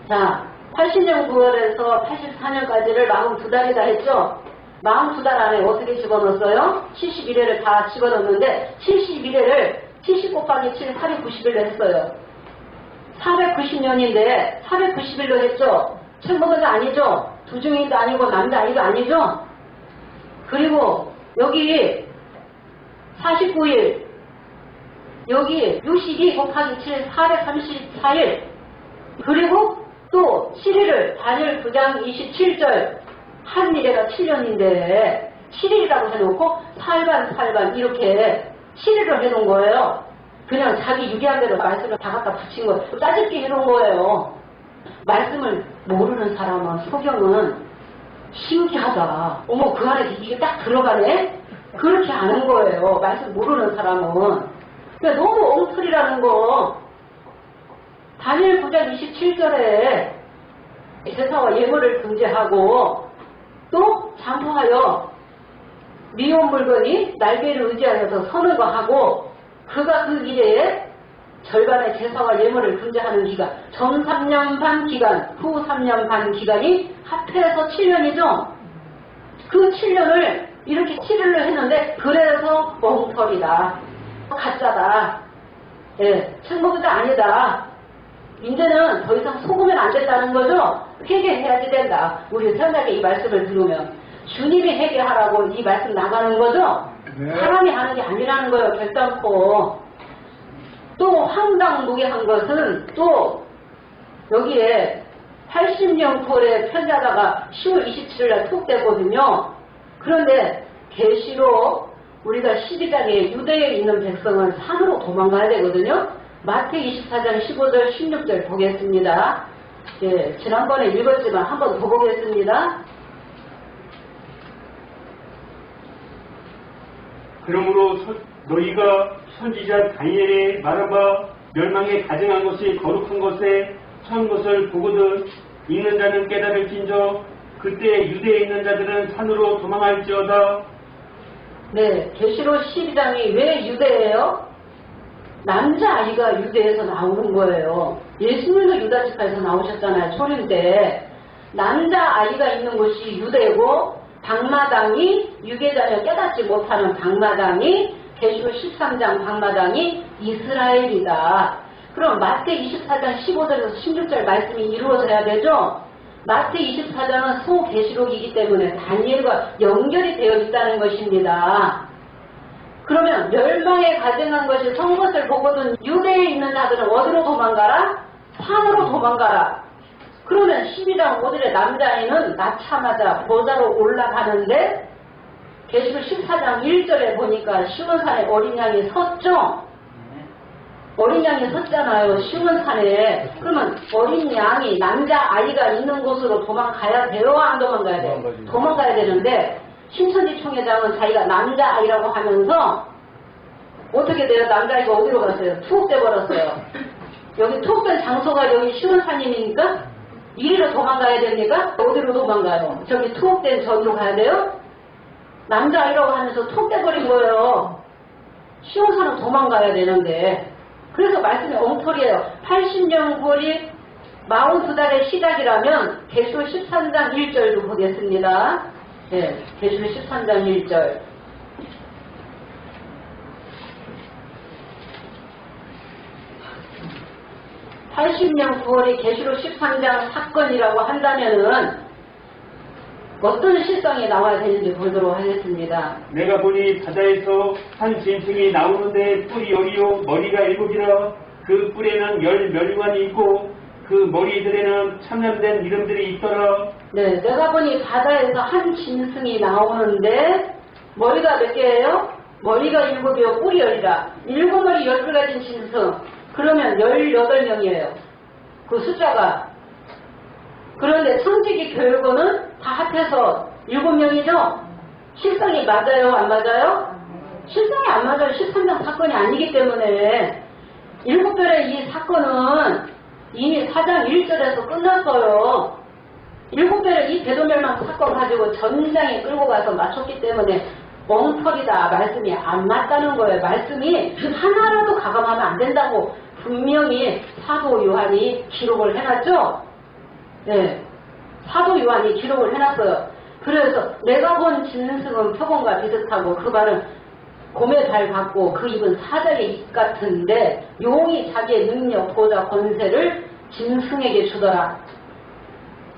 자, 80년 9월에서 84년까지를 42달이다 했죠? 42달 안에 어떻게 집어넣었어요? 71회를 다 집어넣었는데 71회를 70 곱하기 7, 490일로 했어요. 490년인데 490일로 했죠. 책먹은 아니죠. 두중인도 아니고 남자아이도 아니죠. 그리고 여기 49일, 여기 62 곱하기 7 434일, 그리고 또 7일을 단일 9장 27절 한 일에가 7년인데 7일이라고 해놓고 살반 이렇게 7일을 해놓은 거예요. 그냥 자기 유리한 대로 말씀을 다 갖다 붙인 거예요. 짜집기 해놓은 거예요. 말씀을 모르는 사람은 소경은 신기하다. 어머, 그 안에 이게 딱 들어가네? 그렇게 아는 거예요. 말씀 모르는 사람은. 그러니까 너무 엉터리라는 거. 다니엘 9장 27절에 제사와 예물을 금지하고 또 장포하여 미운 물건이 날개를 의지하여서 서는 거 하고, 그가 그 일에 절반의 제사와 예물을 금지하는 기간, 전 3년 반 기간, 후 3년 반 기간이 합해서 7년이죠. 그 7년을 이렇게 7일로 했는데, 그래서 엉터리다, 가짜다, 예, 책무부자 아니다. 이제는 더 이상 속으면 안 된다는 거죠. 회개해야지 된다. 우리 선하게 이 말씀을 들으면 주님이 회개하라고 이 말씀 나가는 거죠. 네. 사람이 하는 게 아니라는 거예요. 결단코. 또 황당무계한 것은 또 여기에 80년 9월에 편지하다가 10월 27일 날 톡되거든요. 그런데 계시록 우리가 12장에 유대에 있는 백성은 산으로 도망가야 되거든요. 마태 24장 15절 16절 보겠습니다. 예, 지난번에 읽었지만 한번 더 보겠습니다. 그러므로 너희가 선지자 다니엘의 말한 바 멸망에 가증한 것이 거룩한 것에 처한 것을 보거든 읽는 자는 깨달을진저 그때 유대에 있는 자들은 산으로 도망할지어다. 네, 계시록 12장이 왜 유대예요? 남자아이가 유대에서 나오는 거예요. 예수님도 유다지파에서 나오셨잖아요. 초림 때. 남자아이가 있는 곳이 유대고, 방마당이 유괴자녀 깨닫지 못하는 방마당이, 계시록 13장 방마당이 이스라엘이다. 그럼 마태 24장 15절에서 16절 말씀이 이루어져야 되죠? 마태 24장은 소계시록이기 때문에 다니엘과 연결이 되어 있다는 것입니다. 그러면 멸망에 가증한 것이 선 것을 보거든 유대에 있는 자들은 어디로 도망가라? 산으로 도망가라. 그러면 12장 5절에 남자아이는 낳자마자 보좌로 올라가는데 계시록 14장 1절에 보니까 시온산에 어린 양이 섰죠? 어린 양이 섰잖아요. 시온산에. 그러면 어린 양이 남자아이가 있는 곳으로 도망가야 돼요? 안 도망가야 돼요? 도망가야 되는데 신천지 총회장은 자기가 남자아이라고 하면서 어떻게 돼요? 남자아이가 어디로 갔어요? 투옥돼 버렸어요. 여기 투옥된 장소가 여기 시온산이니까 이리로 도망가야 됩니까? 어디로 도망가요? 저기 투옥된 저기로 가야 돼요? 남자아이라고 하면서 투옥돼 버린 거예요. 시온산은 도망가야 되는데. 그래서 말씀이 엉터리예요. 80년 9월이 42달의 시작이라면 계시록 13장 1절도 보겠습니다. 네, 계시록 13장 1절. (80년 9월이) 계시록 13장 사건이라고 한다면은 어떤 실상이 나와야 되는지 보도록 하겠습니다. 내가 보니 바다에서 한 짐승이 나오는데 뿔이 열이요 머리가 7이라 그 뿔에는 10멸관이 있고 그 머리들에는 참염된 이름들이 있더라. 네, 내가 보니 바다에서 한 짐승이 나오는데 머리가 몇 개예요? 머리가 7이요 뿔이 10이라. 7머리 10뿔 가진 짐승. 그러면 18명이에요. 그 숫자가. 그런데 청지기 교육원은 다 합해서 7명이죠? 실상이 맞아요? 안 맞아요? 실상이 안 맞아요. 13장 사건이 아니기 때문에 7별의 이 사건은 이미 4장 1절에서 끝났어요. 7별의 이 대도멸망 사건 가지고 전장에 끌고 가서 맞췄기 때문에 엉터리다. 말씀이 안 맞다는 거예요. 말씀이 하나라도 가감하면 안 된다고 분명히 사도 요한이 기록을 해놨죠? 네. 사도 요한이 기록을 해놨어요. 그래서 내가 본 짐승은 표본과 비슷하고 그 말은 곰의 발 같고 그 입은 사자의 입 같은데 용이 자기의 능력, 보좌, 권세를 짐승에게 주더라.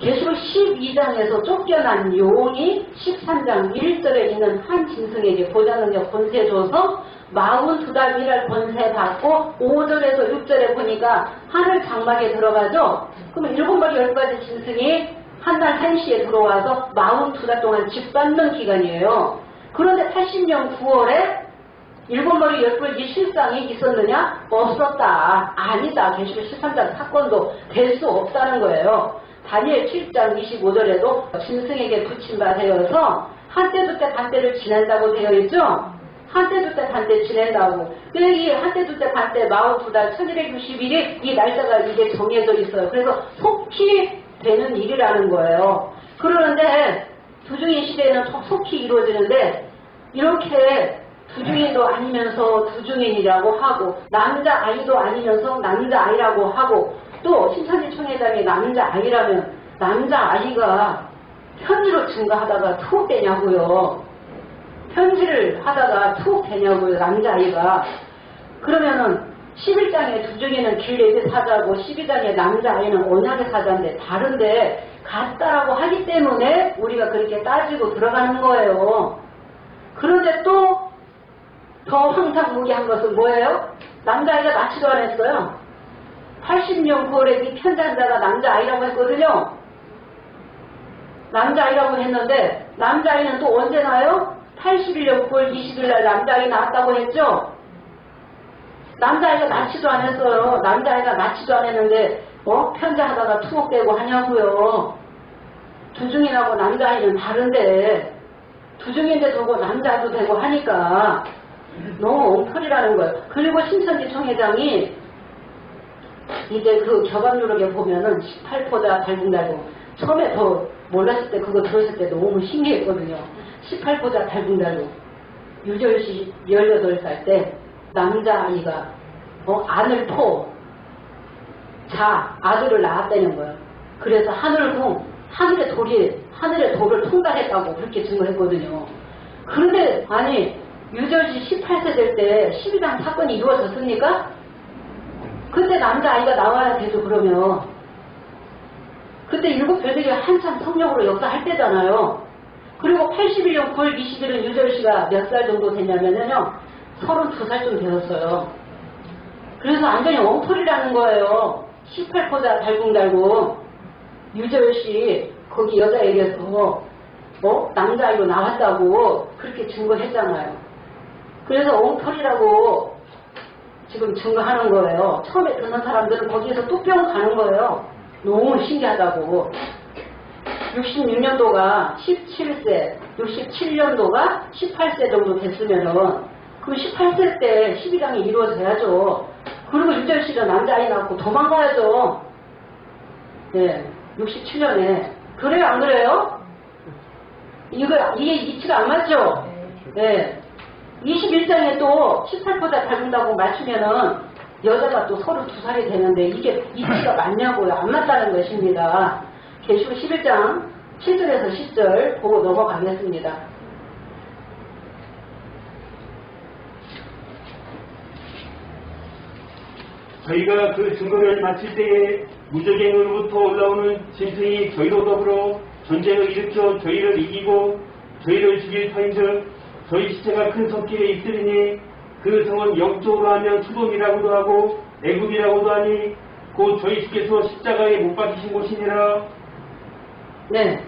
계시록 12장에서 쫓겨난 용이 13장 1절에 있는 한 짐승에게 보좌, 능력, 권세 줘서 42달 일할 권세 받고 5절에서 6절에 보니까 하늘 장막에 들어가죠. 그러면 7마리 10가지 짐승이 한날 1시에 들어와서 42달 동안 집받는 기간이에요. 그런데 80년 9월에 7마리 10가지 실상이 있었느냐? 없었다. 아니다. 계시록 13장 사건도 될 수 없다는 거예요. 다니엘 7장 25절에도 짐승에게 붙임바 되어서 한때 두때 반때를 지낸다고 되어 있죠. 한때 두때 반때 지낸다고. 이 한때 두때 반때 42달 1260일이 이 날짜가 이게 정해져 있어요. 그래서 속히 되는 일이라는 거예요. 그러는데 두중인 시대에는 속히 이루어지는데 이렇게 두중인도 아니면서 두중인이라고 하고 남자아이도 아니면서 남자아이라고 하고 또 신천지 총회장이 남자아이라면 남자아이가 편지로 증거하다가 투옥되냐고요. 편지를 하다가 투옥되냐고요. 남자아이가. 그러면은 11장에 두중이는 길레의 사자고 12장에 남자아이는 언약의 사자인데 다른데 같다라고 하기 때문에 우리가 그렇게 따지고 들어가는 거예요. 그런데 또 더 황당무계한 것은 뭐예요? 남자아이가 납치도 안 했어요. 80년 9월에 이 편지자가 남자아이라고 했거든요. 남자아이라고 했는데 남자아이는 또 언제 나요? 81년 9월 20일 날 남자아이 나왔다고 했죠. 남자아이가 납치도 안 했어요. 남자아이가 납치도 안 했는데 편지하다가 투옥되고 하냐고요. 두중인하고 남자아이는 다른데 두중인데 두고 남자도 되고 하니까 너무 엉터리라는 거예요. 그리고 신천지 총회장이 이제 그 격압유력에 보면은 18포자 달궁달궁 처음에 더 몰랐을 때 그거 들었을 때 너무 신기했거든요. 18포자 달궁달궁 유절씨 18살 때 남자아이가 아들 아들을 낳았다는 거예요. 그래서 하늘의 돌을 통달했다고 그렇게 증거했거든요. 그런데 아니 유절씨 18세 될 때 12당 사건이 이루어졌습니까? 그때 남자아이가 나와야 되죠. 그러면 그때 일곱 별들이 한참 성령으로 역사할 때잖아요. 그리고 81년 9월 20일은 유절씨가 몇 살 정도 됐냐면요 32살쯤 되었어요. 그래서 완전히 엉터리라는 거예요. 18포자 달궁달궁 유절씨 거기 여자에게서 남자아이로 나왔다고 그렇게 증거했잖아요. 그래서 엉터리라고 지금 증거하는 거예요. 처음에 듣는 사람들은 거기에서 뚝병 가는 거예요. 너무 신기하다고. 66년도가 17세, 67년도가 18세 정도 됐으면은 그럼 18세 때 12강이 이루어져야죠. 그리고 유절씨가 남자아이 낳고 도망가야죠. 네, 67년에. 그래요, 안 그래요? 이게 이치가 안 맞죠? 네. 21장에 또 18포자 닮은다고 맞추면은 여자가 또 32살이 되는데 이게 이치가 맞냐고요? 안 맞다는 것입니다. 계시록 11장 7절에서 10절 보고 넘어가겠습니다. 저희가 그 증거를 마칠 때에 무적행으로부터 올라오는 짐승이 저희로 더불어 전쟁을 일으켜 저희를 이기고 저희를 죽일 터인즉 저희 시체가 큰 섭길에 있으리니 그 성은 영적으로 하면 수돔이라고도 하고 애굽이라고도 하니 곧 저희 주께서 십자가에 못 박히신 곳이니라. 네,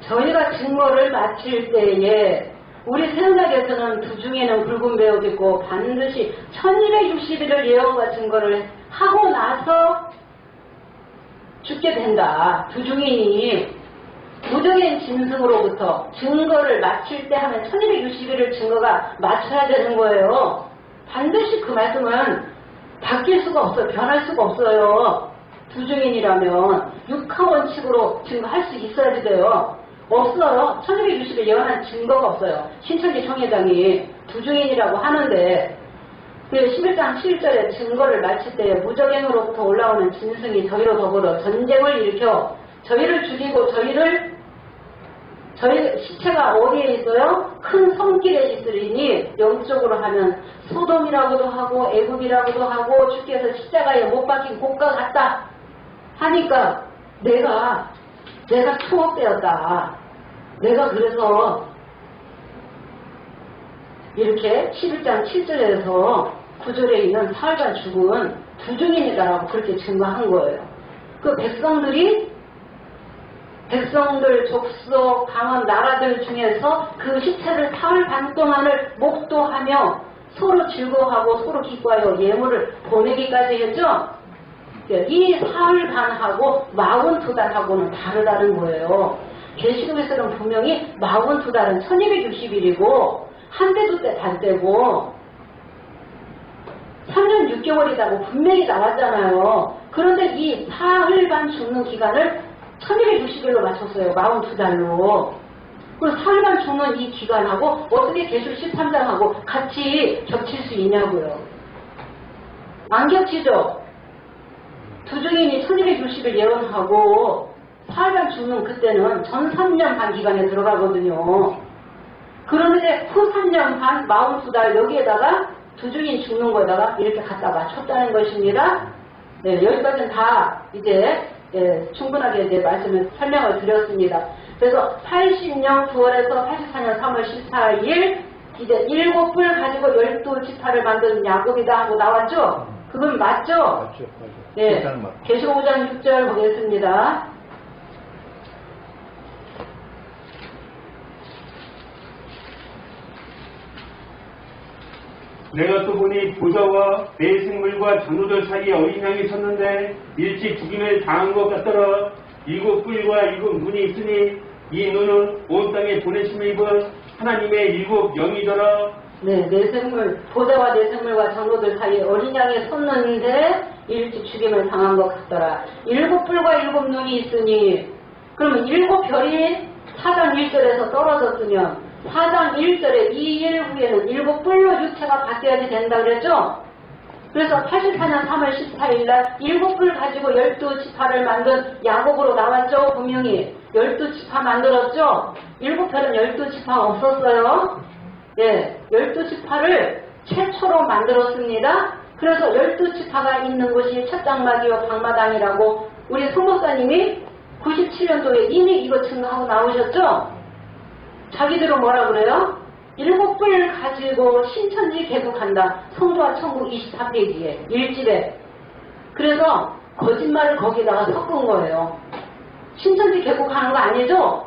저희가 증거를 마칠 때에 우리 생각에서는 두중에는 붉은 배옷 입고 반드시 1260일을 예언과 증거를 하고 나서 죽게 된다. 두중인이 무적인 짐승으로부터 증거를 마칠 때 하면 1260일을 증거가 맞춰야 되는 거예요. 반드시 그 말씀은 바뀔 수가 없어요. 변할 수가 없어요. 두중인이라면 육하원칙으로 증거할 수 있어야지 돼요. 없어요. 1260일 예언한 증거가 없어요. 신천지 총회장이 두중인이라고 하는데 그 11장 7절에 증거를 마칠 때 무적행으로부터 올라오는 짐승이 저희로 더불어 전쟁을 일으켜 저희를 죽이고 저희를 저희 시체가 어디에 있어요? 큰 성길에 있으리니 영적으로 하면 소돔이라고도 하고 애굽이라고도 하고 주께서 십자가에 못 박힌 곳과 같다 하니까 내가 투옥되었다. 내가 그래서 이렇게 11장 7절에서 9절에 있는 사흘간 죽은 두 증인이다라고 그렇게 증거한 거예요. 그 백성들 족속 강한 나라들 중에서 그 시체를 사흘 반 동안을 목도하며 서로 즐거워하고 서로 기뻐하여 예물을 보내기까지 했죠. 이 사흘 반하고 42달하고는 다르다는 거예요. 계시록에서는 분명히 42달은 1260일이고 한 대도 때 반 때고 3년 6개월이라고 분명히 나왔잖아요. 그런데 이 사흘 반 죽는 기간을 1260일로 맞췄어요. 42달로. 그럼 사흘 반 죽는 이 기간하고 어떻게 계시록 13장하고 같이 겹칠 수 있냐고요. 안 겹치죠? 두 증인이 1260일 예언하고 사흘 반 죽는 그때는 전 3년 반 기간에 들어가거든요. 그런데 후 3년 반 42달 여기에다가 두 증인 죽는 거에다가 이렇게 갖다 맞췄다는 것입니다. 네, 여기까지는 다 이제 충분하게 이제 설명을 드렸습니다. 그래서 80년 9월에서 84년 3월 14일 이제 7뿔 가지고 12지파를 만든 야곱이다 하고 나왔죠? 그건 맞죠? 맞죠. 네, 계시록 5장 6절 보겠습니다. 내가 또 보니 보좌와 내 생물과 장로들 사이에 어린 양이 섰는데 일찍 죽임을 당한 것 같더라. 7뿔과 7눈이 있으니 이 눈은 온 땅에 보내심을 입은 하나님의 7영이더라. 네, 내 생물, 보좌와 내 생물과 장로들 사이에 어린 양이 섰는데 일찍 죽임을 당한 것 같더라. 7뿔과 7눈이 있으니 그러면 7별이 4장 1절에서 떨어졌으면 4장 1절에 2일 후에는 7뿔로 육체가 바뀌어야지 된다 그랬죠? 그래서 84년 3월 14일 날 7뿔 가지고 12지파를 만든 야곱으로 나왔죠? 분명히 12지파 만들었죠? 7별은 12지파 없었어요. 네, 12지파를 최초로 만들었습니다. 그래서 12지파가 있는 곳이 첫장막이요 방마당이라고 우리 송목사님이 97년도에 이미 이거 증거하고 나오셨죠? 자기들은 뭐라 그래요? 7뿔 가지고 신천지 개국한다. 성도와 천국 24페이지에 1집에. 그래서 거짓말을 거기다가 섞은 거예요. 신천지 개국하는 거 아니죠?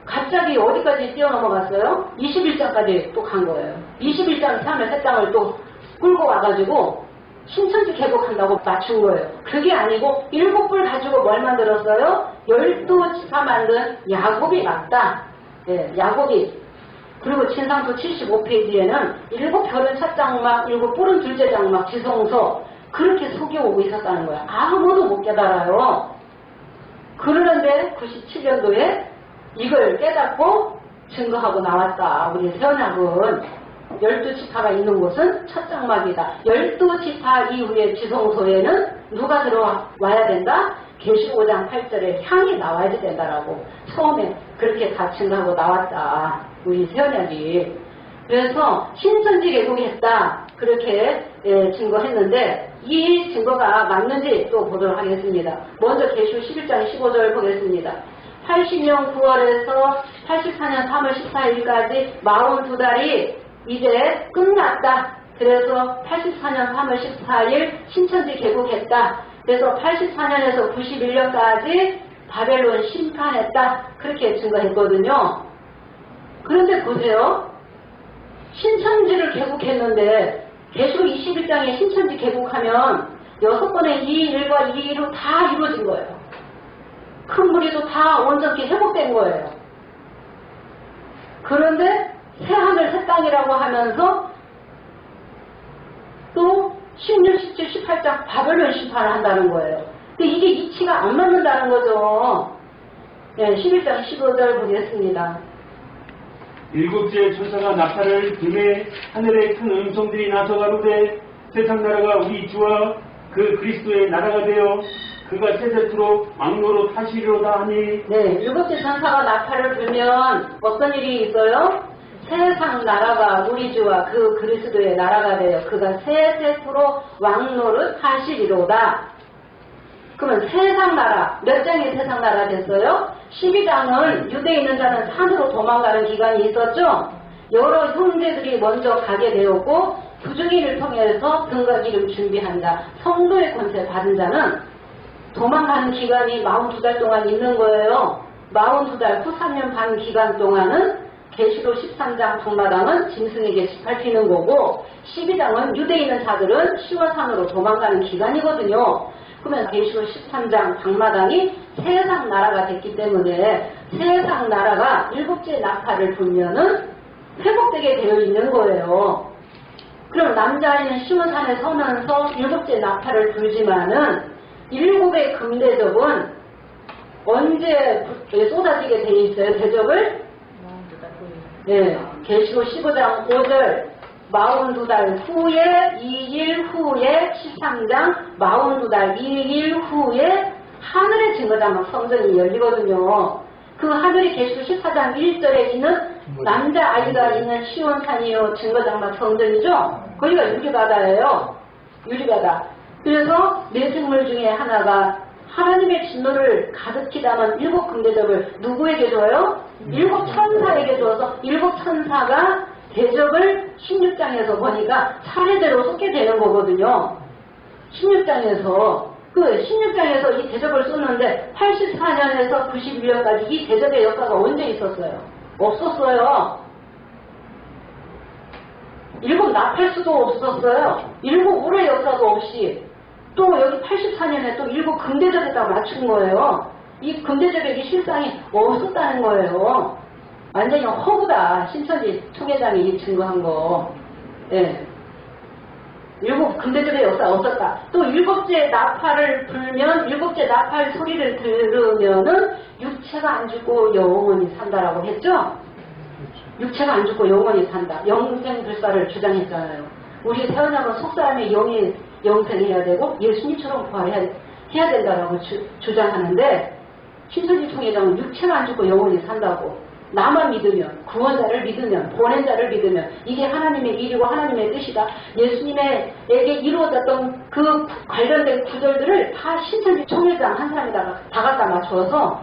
갑자기 어디까지 뛰어넘어갔어요? 21장까지 또 간 거예요. 21장 3회 3장을 또 끌고 와가지고 신천지 개국한다고 맞춘 거예요. 그게 아니고 7뿔 가지고 뭘 만들었어요? 12지파 만든 야곱이 맞다. 네, 야곱이. 그리고 진상도 75페이지에는 7별은 첫 장막, 7뿔은 둘째 장막, 지성소 그렇게 속여오고 있었다는 거예요. 아무도 못 깨달아요. 그러는데 97년도에 이걸 깨닫고 증거하고 나왔다. 우리 세언약은 12지파가 있는 곳은 첫 장막이다. 12지파 이후에 지성소에는 누가 들어와야 된다? 계시록 5장 8절에 향이 나와야 된다라고 처음에 그렇게 다 증거하고 나왔다. 우리 세언약이. 그래서 신천지 개국했다. 그렇게 증거했는데 이 증거가 맞는지 또 보도록 하겠습니다. 먼저 계시록 11장 15절 보겠습니다. 80년 9월에서 84년 3월 14일까지 42달이 이제 끝났다. 그래서 84년 3월 14일 신천지 개국했다. 그래서 84년에서 91년까지 바벨론 심판했다. 그렇게 증거했거든요. 그런데 보세요. 신천지를 개국했는데 계시록 21장에 신천지 개국하면 6번의 이 일과 이 일로 다 이루어진 거예요. 큰 무리도 다 온전히 회복된 거예요. 그런데 새하늘 새 땅이라고 하면서 또 16, 17, 18장 바벨론 심판을 한다는 거예요. 근데 이게 이치가 안 맞는다는 거죠. 네, 11장 15절 보겠습니다. 7째 천사가 나팔을 불매 하늘에 큰 음성들이 나서 가로되 세상 나라가 우리 주와 그 그리스도의 나라가 되어 그가 세세토록 왕노로 타시리로다 하니. 네, 일곱째 천사가 나팔을 불면 어떤 일이 있어요? 세상 나라가 우리 주와 그 그리스도의 나라가 돼요. 그가 세세토록 왕노를 하시리로다. 그러면 세상 나라, 몇 장이 세상 나라 됐어요? 12장은 유대에 있는 자는 산으로 도망가는 기간이 있었죠. 여러 형제들이 먼저 가게 되었고 부중이를 통해서 등가기를 준비한다. 성도의 권세 받은 자는 도망가는 기간이 42달 동안 있는 거예요. 42달 후 3년 반 기간 동안은 계시록 13장 방마당은 짐승에게 밟히는 거고 12장은 유대에 있는 자들은 시원산으로 도망가는 기간이거든요. 그러면 계시록 13장 방마당이 세상 나라가 됐기 때문에 세상 나라가 일곱째 나팔을 불면은 회복되게 되어 있는 거예요. 그럼 남자아이는 시온산에 서면서 일곱째 나팔을 불지만은 일곱의 금대접은 언제 쏟아지게 돼 있어요? 대접을? 네, 계시록 15장 5절 42달 후에 2일 후에 13장 42달 2일 후에 하늘의 증거장막 성전이 열리거든요. 그 하늘이 계시록 14장 1절에 있는 남자아이가 있는 시온산이요 증거장막 성전이죠. 거기가 유리바다예요. 유리바다. 그래서 네 생물 중에 하나가 하나님의 진노를 가득히 담은 일곱 금대접을 누구에게 줘요? 일곱 천사에게 줘서 일곱 천사가 대접을 16장에서 보니까 차례대로 쏟게 되는 거거든요. 16장에서 그 16장에서 이 대접을 쏟는데 84년에서 91년까지 이 대접의 역사가 언제 있었어요? 없었어요. 일곱 나팔수도 없었어요. 일곱 울의 역사도 없이 또 여기 84년에 또 일곱 금대접에다 맞춘 거예요. 이 금대접의 실상이 없었다는 거예요. 완전히 허구다. 신천지 총회장이 증거한 거. 예. 일곱 금대접의 역사 없었다. 또 일곱째 나팔을 불면 일곱째 나팔 소리를 들으면은 육체가 안 죽고 영원히 산다라고 했죠. 육체가 안 죽고 영원히 산다. 영생불사를 주장했잖아요. 우리 태어나면 속사람의 영이 영생해야 되고 예수님처럼 부활해야 된다라고 주장하는데 신천지 총회장은 육체가 안 죽고 영원히 산다고. 나만 믿으면, 구원자를 믿으면, 보낸 자를 믿으면 이게 하나님의 일이고 하나님의 뜻이다. 예수님에게 이루어졌던 그 관련된 구절들을 다 신천지 총회장 한 사람에다가 다 갖다 맞춰서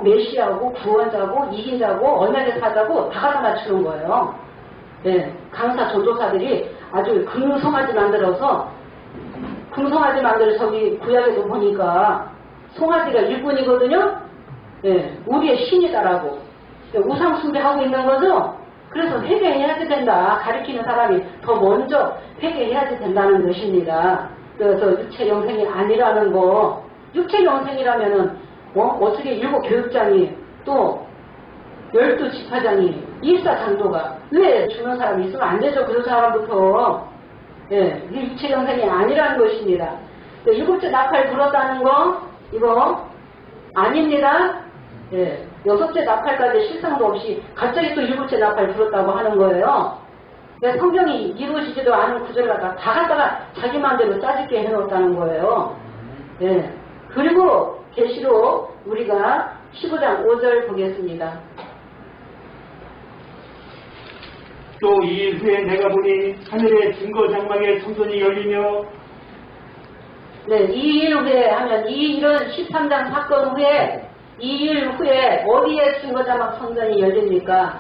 메시아고 구원자고 이긴자고 언약의 사자고 다 갖다 맞추는 거예요. 네, 강사 전도사들이 아주 금송아지 만들어서 저기 구약에도 보니까 송아지가 일꾼이거든요. 네, 우리의 신이다라고 우상 숭배하고 있는 거죠. 그래서 회개해야지 된다. 가르치는 사람이 더 먼저 회개해야지 된다는 것입니다. 그래서 육체 영생이 아니라는 거. 육체 영생이라면은 어떻게 일곱 교육장이 또 12지파장이 일사장도가 왜 죽는 사람이 있으면 안 되죠. 그 사람부터. 예, 이게 육체 영생이 아니라는 것입니다. 일곱째 나팔 불었다는 거 이거 아닙니다. 예, 여섯째 나팔까지 실상도 없이 갑자기 또 일곱째 나팔 불었다고 하는 거예요. 그러니까 성경이 이루어지지도 않은 구절을 다 갖다가 자기 마음대로 짜집게 해놓았다는 거예요. 예, 그리고 계시록 우리가 15장 5절 보겠습니다. 또 2일 후에 내가 보니 하늘의 증거장막의 성전이 열리며. 네, 2일 후에 하면 2일은 13장 사건 후에 2일 후에 어디에 증거장막 성전이 열립니까?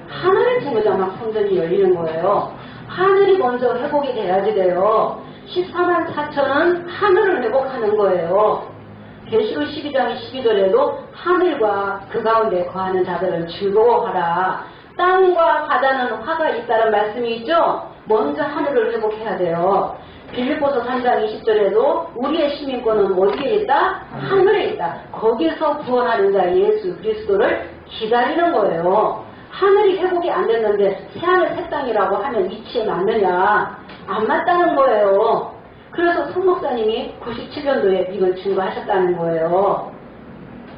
하늘의 증거장막 성전이 열리는 거예요. 하늘이 먼저 회복이 돼야지 돼요. 14만 4천은 하늘을 회복하는 거예요. 계시록 12장 12절에도 하늘과 그 가운데 거하는 자들은 즐거워하라. 땅과 바다는 화가 있다는 말씀이 있죠. 먼저 하늘을 회복해야 돼요. 빌립보서 3장 20절에도 우리의 시민권은 어디에 있다? 하늘에 있다. 거기서 구원하는 자 예수 그리스도를 기다리는 거예요. 하늘이 회복이 안 됐는데 새하늘 새 땅이라고 하면 이치에 맞느냐? 안 맞다는 거예요. 그래서 송 목사님이 97년도에 이걸 증거하셨다는 거예요.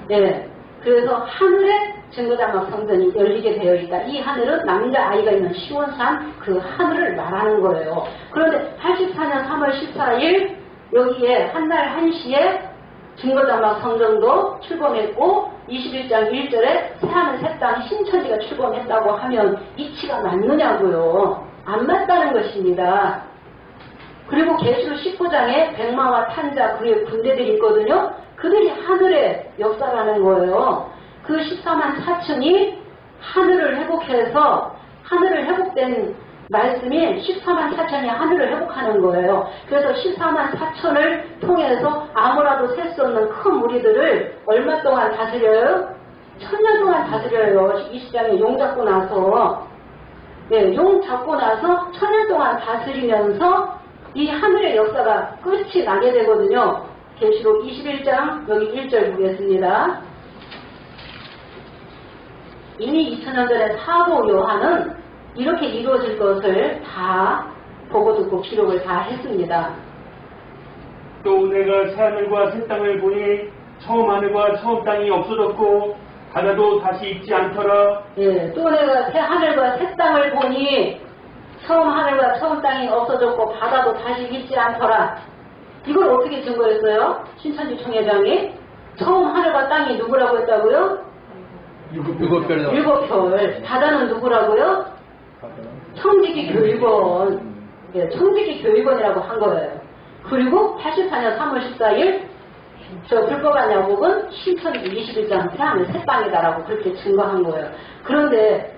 네. 그래서 하늘에 증거장막 성전이 열리게 되어 있다. 이 하늘은 남자아이가 있는 시온산 그 하늘을 말하는 거예요. 그런데 84년 3월 14일 여기에 한날 1시에 증거자막 성전도 출범했고 21장 1절에 새하늘 새 땅 신천지가 출범했다고 하면 이치가 맞느냐고요. 안 맞다는 것입니다. 그리고 계시록 19장에 백마와 탄자 그의 군대들이 있거든요. 그들이 하늘의 역사라는 거예요. 그 14만 4천이 하늘을 회복해서 하늘을 회복된 말씀이 14만 4천이 하늘을 회복하는 거예요. 그래서 14만 4천을 통해서 아무라도 셀 수 없는 큰 무리들을 얼마 동안 다스려요? 1000년 동안 다스려요. 20장에 용 잡고 나서 용 잡고 나서 1000년 동안 다스리면서 이 하늘의 역사가 끝이 나게 되거든요. 계시록 21장 여기 1절 보겠습니다. 이미 2000년 전에 사도 요한은 이렇게 이루어질 것을 다 보고 듣고 기록을 다 했습니다. 또 내가 새하늘과 새 땅을 보니 처음 하늘과 처음 땅이 없어졌고 바다도 다시 있지 않더라. 예, 또 내가 새 하늘과 새 땅을 보니 처음 하늘과 처음 땅이 없어졌고 바다도 다시 있지 않더라. 이걸 어떻게 증거했어요? 신천지 총회장이 처음 하늘과 땅이 누구라고 했다고요? 일곱 별. 일곱 별. 바다는 누구라고요? 청지기 교육원. 예, 청지기 교육원이라고 한 거예요. 그리고 84년 3월 14일 저 불법한 야곱은 신천지 21장 새하늘 새 땅이다라고 그렇게 증거한 거예요. 그런데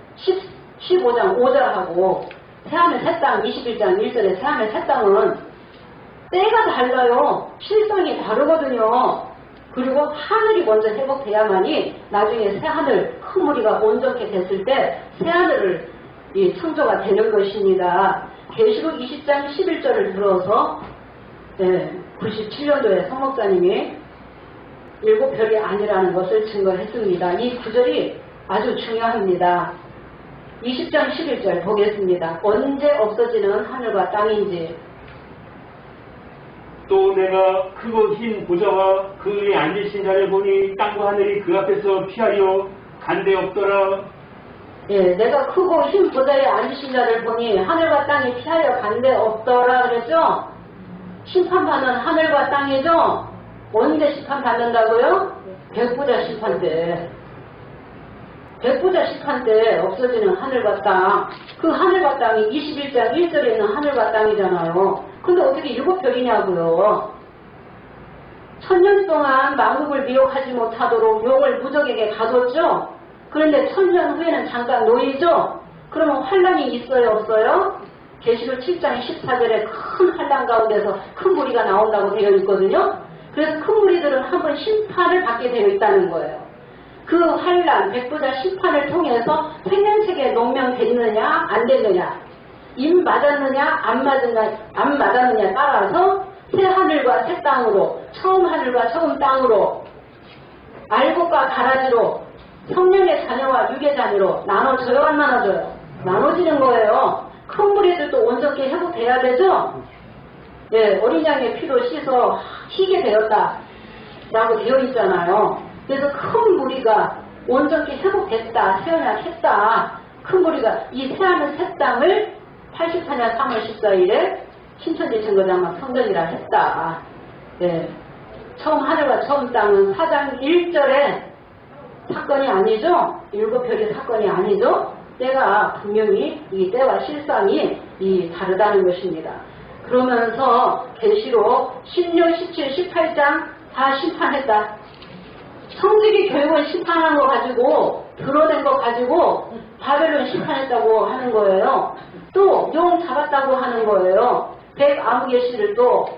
15장 5절하고 새하늘 새 땅 21장 1절에 새하늘 새 땅은 때가 달라요. 실상이 다르거든요. 그리고 하늘이 먼저 회복돼야만이 나중에 새하늘 큰 무리가 온전케 됐을 때 새하늘을 창조가 되는 것입니다. 계시록 20장 11절을 들어서 97년도에 성목사님이 일곱 별이 아니라는 것을 증거했습니다. 이 구절이 아주 중요합니다. 20장 11절 보겠습니다. 언제 없어지는 하늘과 땅인지. 또 내가 크고 흰 보좌와 그 위에 앉으신 자를 보니 땅과 하늘이 그 앞에서 피하려 간데 없더라. 예, 내가 크고 흰 보좌에 앉으신 자를 보니 하늘과 땅이 피하여 간데 없더라 그랬죠? 심판받는 하늘과 땅이죠? 언제 심판받는다고요? 백부자 심판 때. 백부자 심판 때 없어지는 하늘과 땅. 그 하늘과 땅이 21장 1절에 있는 하늘과 땅이잖아요. 근데 어떻게 일곱 별이냐고요? 1000년 동안 만국을 미혹하지 못하도록 용을 무적에게 가뒀죠? 그런데 1000년 후에는 잠깐 놓이죠? 그러면 환란이 있어요 없어요? 계시록 7장 14절에 큰 환란 가운데서 큰 무리가 나온다고 되어 있거든요. 그래서 큰 무리들은 한번 심판을 받게 되어 있다는 거예요. 그 환란, 백부자 심판을 통해서 생명책에 농명됐느냐 안 됐느냐, 임 맞았느냐 안 맞았느냐 따라서 새 하늘과 새 땅으로, 처음 하늘과 처음 땅으로, 알곡과 가라지로, 성령의 자녀와 육의 자녀로 나눠져요 안 나눠져요? 나눠지는 거예요. 큰 무리들도 온전히 회복돼야 되죠? 네, 어린 양의 피로 씻어 희게 되었다 라고 되어 있잖아요. 그래서 큰 무리가 온전히 회복됐다, 태어났다. 큰 무리가 이 새하늘 새 땅을 84년 3월 14일에 신천지 증거장막 성전이라 했다. 네. 처음 하늘과 처음 땅은 4장 1절에 사건이 아니죠? 일곱 별의 사건이 아니죠? 때가 분명히 이 때와 실상이 다르다는 것입니다. 그러면서 계시록 16, 17, 18장 다 심판했다. 청지기 교육을 심판한 거 가지고, 드러낸 거 가지고 바벨론 심판했다고 하는 거예요. 또 용 잡았다고 하는 거예요. 백아무개시를 또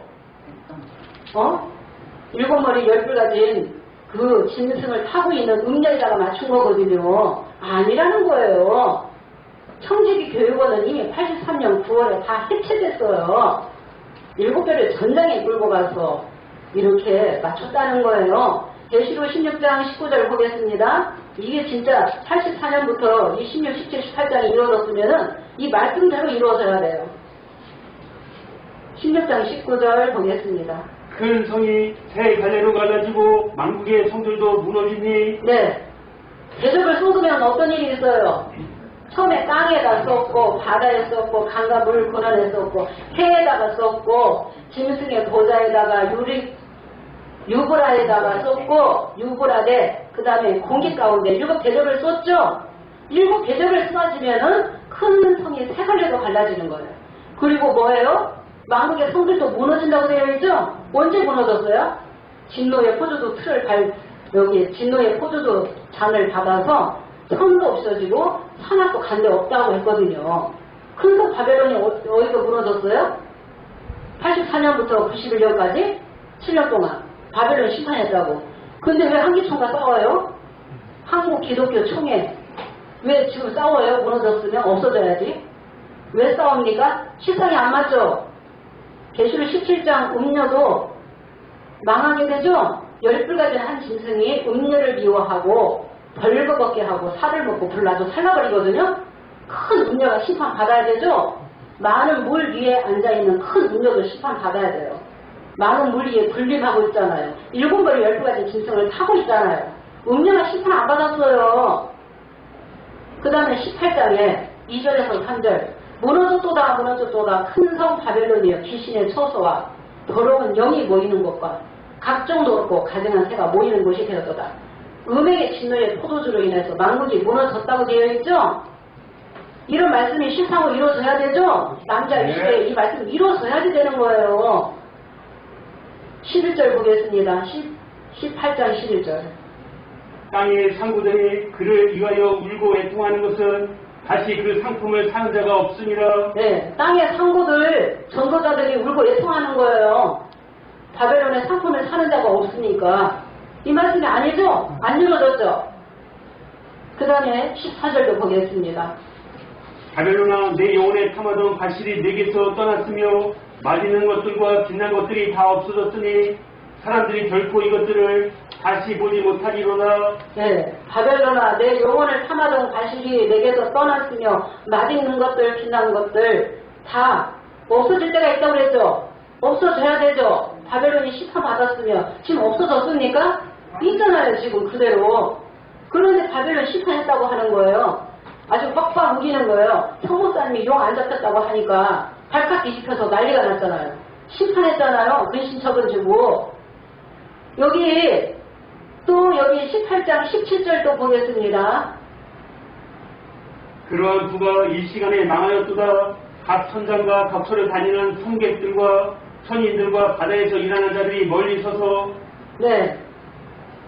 일곱 머리 열불 가진 그 짐승을 타고 있는 음녀에다가 맞춘 거거든요. 아니라는 거예요. 청지기 교육원은 이미 83년 9월에 다 해체됐어요. 일곱 별을 전장에 끌고 가서 이렇게 맞췄다는 거예요. 계시록 16장 19절 보겠습니다. 이게 진짜 84년부터 이 16, 17, 18장이 이루어졌으면은 이 말씀대로 이루어져야 돼요. 16장 19절 보겠습니다. 큰 성이 새 갈래로 갈라지고 만국의 성들도 무너지니. 네. 대접을 쏟으면 어떤 일이 있어요? 처음에 땅에다 쏟고, 바다에 쏟고, 강과 물 근원에 쏟고, 해에다가 쏟고, 짐승의 보좌에다가 유리 유브라에다가 쏟고 유브라데 그 다음에 공기 가운데 7대접을 쏟죠. 7대접을 쏟아지면은 큰 성이 세 갈래로 갈라지는 거예요. 그리고 뭐예요? 만국의 성들도 무너진다고 되어 있죠? 언제 무너졌어요? 진노의 포도주 여기 진노의 포도주 잔을 받아서 성도 없어지고 산악도 간데 없다고 했거든요. 큰 바벨론이 어디서 무너졌어요? 84년부터 91년까지 7년 동안 바벨론 심판했다고. 근데 왜 한기총과 싸워요? 한국 기독교 총회. 왜 지금 싸워요? 무너졌으면 없어져야지. 왜 싸웁니까? 식상이 안 맞죠? 계시록 17장 음녀도 망하게 되죠? 10불 한 짐승이 음녀를 미워하고 벌거벗게 하고 살을 먹고 불나도 살라버리거든요? 큰 음녀가 심판받아야 되죠? 많은 물 위에 앉아있는 큰 음녀도 심판받아야 돼요. 많은 물 위에 군림하고 있잖아요. 7벌 10가지 짐승을 타고 있잖아요. 음녀가 심판 안 받았어요. 그 다음에 18장에 2절에서 3절 무너졌도다 무너졌도다 큰 성 바벨론이여 귀신의 처소와 더러운 영이 모이는 곳과 각종 더럽고 가증한 새가 모이는 곳이 되었도다. 음행의 진노의 포도주로 인해서 만국이 무너졌다고 되어 있죠? 이런 말씀이 실상으로 이루어져야 되죠? 남자 시대에 이 말씀이 이루어져야지 되는 거예요. 11절 보겠습니다. 18장 11절. 땅의 상구들이 그를 위하여 울고 애통하는 것은 다시 그 상품을 사는 자가 없음이라. 네, 땅의 상구들, 전도자들이 울고 애통하는 거예요. 바벨론의 상품을 사는 자가 없으니까. 이 말씀이 아니죠? 안 이루어졌죠? 그 다음에 14절도 보겠습니다. 바벨론아 내 영혼에 탐하던 과실이 내게서 떠났으며 맛있는 것들과 빛난 것들이 다 없어졌으니 사람들이 결코 이것들을 다시 보지 못하리로다. 네, 바벨론아 내 영혼을 탐하던 과실이 내게서 떠났으며 맛있는 것들, 빛난 것들 다 없어질 때가 있다고 그랬죠? 없어져야 되죠? 바벨론이 심판받았으며 지금 없어졌습니까? 있잖아요 지금 그대로. 그런데 바벨론 심판했다고 하는 거예요. 아주 빡빡 우기는 거예요. 성목사님이 용 안 잡혔다고 하니까 발칵 뒤집혀서 난리가 났잖아요. 심판했잖아요. 근신처분 주고. 여기 또 여기 18장 17절도 보겠습니다. 그러한 부가 이 시간에 망하였도다. 각 선장과 각소를 다니는 성객들과 선인들과 바다에서 일하는 자들이 멀리 서서. 네,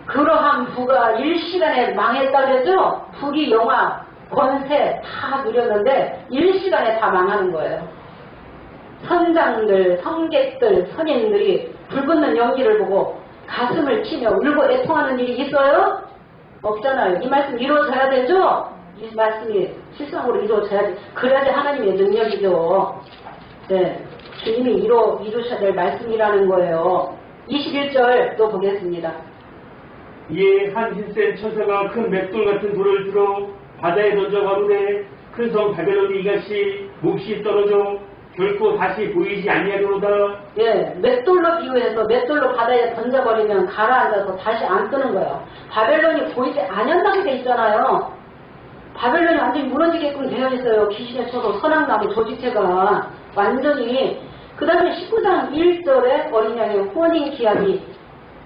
그러한 부가 일시간에 망했다 그랬죠? 부귀 영화 권세 다 누렸는데 일시간에 다 망하는 거예요. 선장들, 성객들, 선인들이 불붙는 연기를 보고 가슴을 치며 울고 애통하는 일이 있어요? 없잖아요. 이 말씀 이루어져야 되죠? 이 말씀이 실상으로 이루어져야지. 그래야지 하나님의 능력이죠. 네, 주님이 이루셔야 될 말씀이라는 거예요. 21절 또 보겠습니다. 이에 한 흰센 천사가 큰 맷돌 같은 돌을 들어 바다에 던져 가로되 큰 성 바벨론이 이같이 몫이 떨어져 결코 다시 보이지 아니하리로다. 예, 맷돌로 비유해서 맷돌로 바다에 던져버리면 가라앉아서 다시 안 뜨는 거예요. 바벨론이 보이지 않는다고 돼 있잖아요. 바벨론이 완전히 무너지게끔 되어 있어요. 귀신의 처소 선악나무 조직체가 완전히. 그 다음에 19장 1절에 어린 양의 혼인 기약이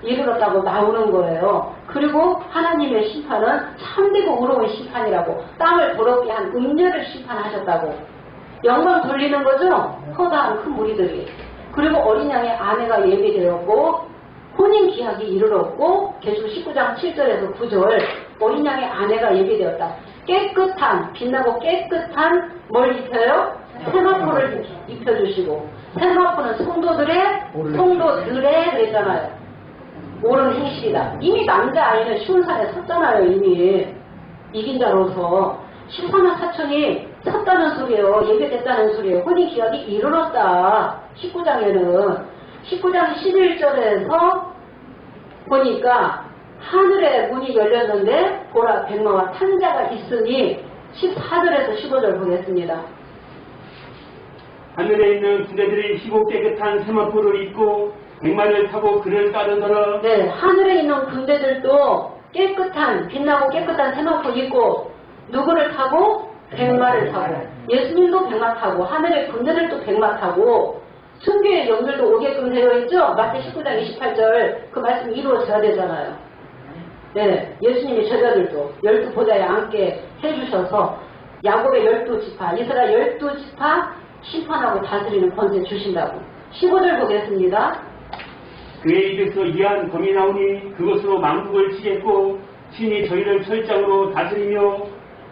이르렀다고 나오는 거예요. 그리고 하나님의 심판은 참되고 의로운 심판이라고, 땅을 더럽게 한 음녀를 심판하셨다고. 영광 돌리는 거죠? 커다란 큰 무리들이. 그리고 어린 양의 아내가 예비되었고 혼인 기약이 이르렀고, 계시록 19장 7절에서 9절 어린 양의 아내가 예비되었다. 깨끗한, 빛나고 깨끗한 뭘 입혀요? 세마포를 입혀주시고, 세마포는 성도들의 그랬잖아요. 옳은 행실이다. 이미 남자 아이는 시온산에 섰잖아요. 이미 이긴 자로서 14만 4천이 섰다는 소리예요. 예배됐다는 소리예요. 혼인 기약이 이르렀다. 19장에는 19장 11절에서 보니까 하늘의 문이 열렸는데 보라 백마와 탄 자가 있으니 14절에서 15절 보겠습니다. 하늘에 있는 군대들이 희고 깨끗한 세마포를 입고 백마를 타고 그를 따르더라. 네, 하늘에 있는 군대들도 깨끗한, 빛나고 깨끗한 세마포 입고 누구를 타고? 백마를 타고. 예수님도 백마 타고 하늘의 군대들도 백마 타고 순교의 영들도 오게끔 되어 있죠? 마태 19장 28절 그 말씀이 이루어져야 되잖아요. 네, 예수님의 제자들도 12보좌에 앉게 해주셔서 야곱의 12지파, 이스라엘 12지파 심판하고 다스리는 권세 주신다고. 15절 보겠습니다. 그의 입에서 이한 검이 나오니 그것으로 만국을 치겠고 친히 저희를 철장으로 다스리며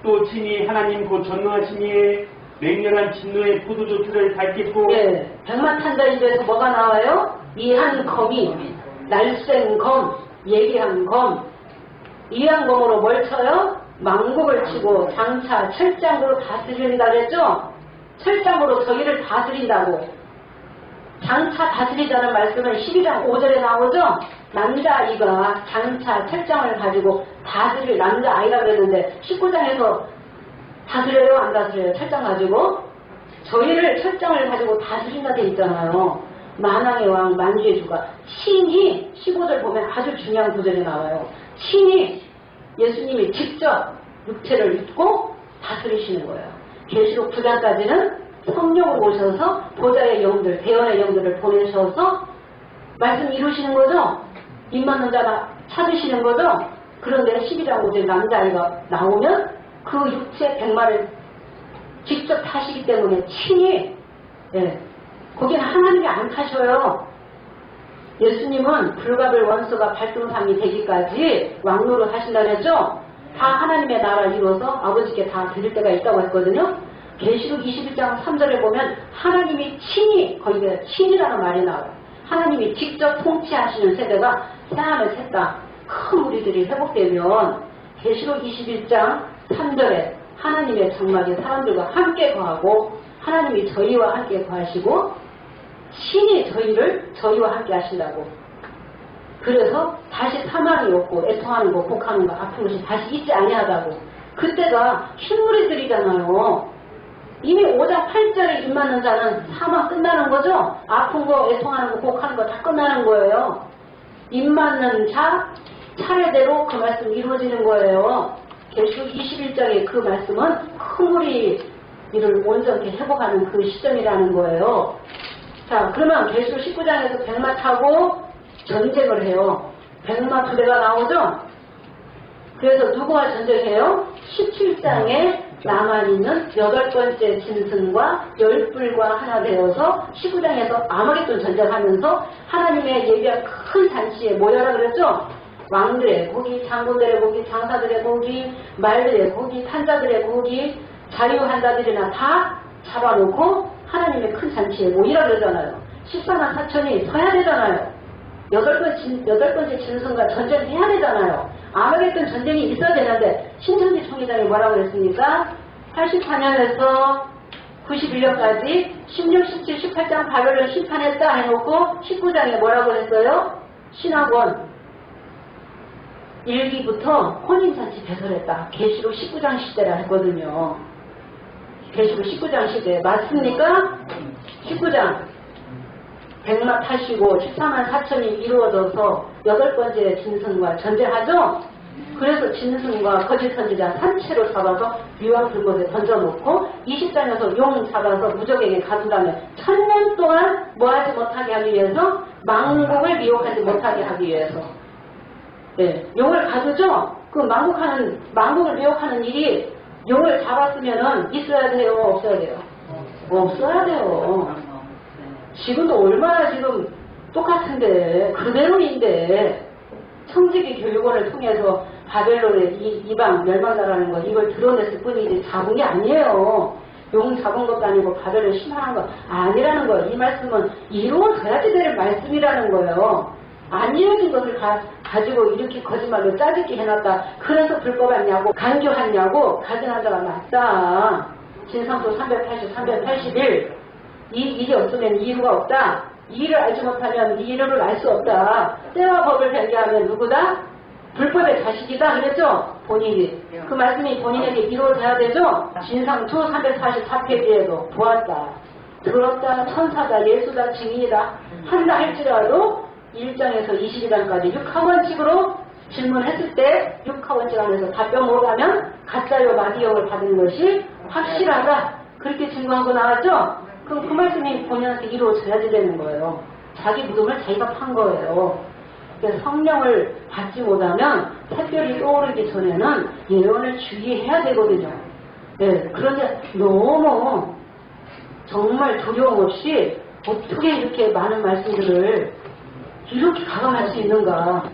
또 친히 하나님 곧 전능하신 이의 맹렬한 진노의 포도주틀을 밟겠고. 예, 백마탄자 입에서 뭐가 나와요? 이한 검이 날쌘 검, 예리한 검. 이한 검으로 뭘 쳐요? 만국을 치고 장차 철장으로 다스린다 그랬죠? 철장으로 저희를 다스린다고. 장차 다스리자는 말씀은 12장 5절에 나오죠? 남자아이가 장차 철장을 가지고 다스릴 남자아이라고 그랬는데 19장에서 다스려요? 안 다스려요? 철장 가지고? 저희를 철장을 가지고 다스린다 돼 있잖아요. 만왕의 왕 만주의 주가 친히 15절 보면 아주 중요한 구절이 나와요. 친히 예수님이 직접 육체를 입고 다스리시는 거예요. 계시록 9장까지는 성령을 오셔서 보좌의 영들, 대언의 영들을 보내셔서 말씀 이루시는 거죠. 입 맞는 자가 찾으시는 거죠. 그런데 12장 5절 남자아이가 나오면 그 육체 백마를 직접 타시기 때문에 친히, 예, 거기는 하나님이 안 타셔요. 예수님은 불가불 원수가 발등상이 되기까지 왕노릇 하신다 그랬죠. 다 하나님의 나라 이루어서 아버지께 다 드릴 때가 있다고 했거든요. 계시록 21장 3절에 보면 하나님이 친히, 거기에 친이라는 말이 나와요. 하나님이 직접 통치하시는 세대가 새하늘 셋다 큰 무리들이 회복되면 계시록 21장 3절에 하나님의 장막에 사람들과 함께 거하고 하나님이 저희와 함께 거하시고 친히 저희와 함께 하신다고. 그래서 다시 사망이 없고 애통하는 거, 곡하는 거, 아픈 것이 다시 있지 아니하다고. 그때가 흰무리들이잖아요. 이미 5장 8절에 입 맞는 자는 사망 끝나는 거죠. 아픈 거, 애통하는 거, 곡하는 거 다 끝나는 거예요. 입 맞는 자 차례대로 그 말씀 이루어지는 거예요. 계시록 21장의 그 말씀은 큰 무리를 온전히 회복하는 그 시점이라는 거예요. 자, 그러면 계시록 19장에서 백마 타고 전쟁을 해요. 백마 부대가 나오죠? 그래서 누구와 전쟁해요? 17장에 남아있는 8번째 짐승과 열불과 하나 되어서 19장에서 아마겟돈 전쟁하면서 하나님의 예비한 큰 잔치에 모여라 그랬죠? 왕들의 고기, 장군들의 고기, 장사들의 고기, 말들의 고기, 탄자들의 고기, 자유한 자들이나 다 잡아놓고 하나님의 큰 잔치에 모이라 그러잖아요. 14만 4천이 서야 되잖아요. 8번째 짐승과 전쟁해야 되잖아요. 아마겟돈 전쟁이 있어야 되는데 신천지 총회장이 뭐라고 그랬습니까? 84년에서 91년까지 16, 17, 18장 바벨론 심판했다 해놓고 19장에 뭐라고 했어요? 신학원 1기부터 혼인잔치 배설했다. 계시록 19장 시대라 했거든요. 계시록 19장 시대 맞습니까? 19장 백마 타시고 14만 4천이 이루어져서 8번째 짐승과 전쟁하죠? 그래서 짐승과 거짓 선지자 산채로 잡아서 유황 불못에 던져놓고 20장에서 용 잡아서 무적에게 가둔 다음에 1000년 동안 뭐하지 못하게 하기 위해서 망국을 미혹하지 못하게 하기 위해서 네, 용을 가두죠? 그 망국을 미혹하는 일이 용을 잡았으면은 있어야 돼요? 없어야 돼요? 없어야 돼요. 지금도 얼마나 지금 똑같은데 그대로인데 청지기 교육원을 통해서 바벨론의 이방 멸망자라는 거 이걸 드러냈을 뿐이지 잡은 게 아니에요. 용 잡은 것도 아니고 바벨론 심판한 거 아니라는 거예요. 이 말씀은 이루어져야지 될 말씀이라는 거예요. 안 이루어진 것을 가지고 이렇게 거짓말로 짜증기 해놨다. 그래서 불법 왔냐고 간교했냐고 가증한 자가 맞다. 진상소 380, 381 이게 없으면 이유가 없다. 이를 알지 못하면 이유를 알 수 없다. 때와 법을 변개하면 누구다? 불법의 자식이다 그랬죠? 본인이. 그 말씀이 본인에게 이루어져야 되죠? 진상투 344페이지에도 보았다. 들었다. 천사다. 예수다. 증인이다. 한다 할지라도 1장에서 22장까지 6하원칙으로 질문했을 때 6하원칙 안에서 답변 못하면 가짜요 마귀형을 받은 것이 확실하다. 그렇게 증거하고 나왔죠? 그럼 그 말씀이 본인한테 이루어져야지 되는 거예요. 자기 무덤을 자기가 판 거예요. 그래서 성령을 받지 못하면 샛별이 떠오르기 전에는 예언을 주의해야 되거든요. 네, 그런데 너무 정말 두려움 없이 어떻게 이렇게 많은 말씀들을 이렇게 가감할 수 있는가.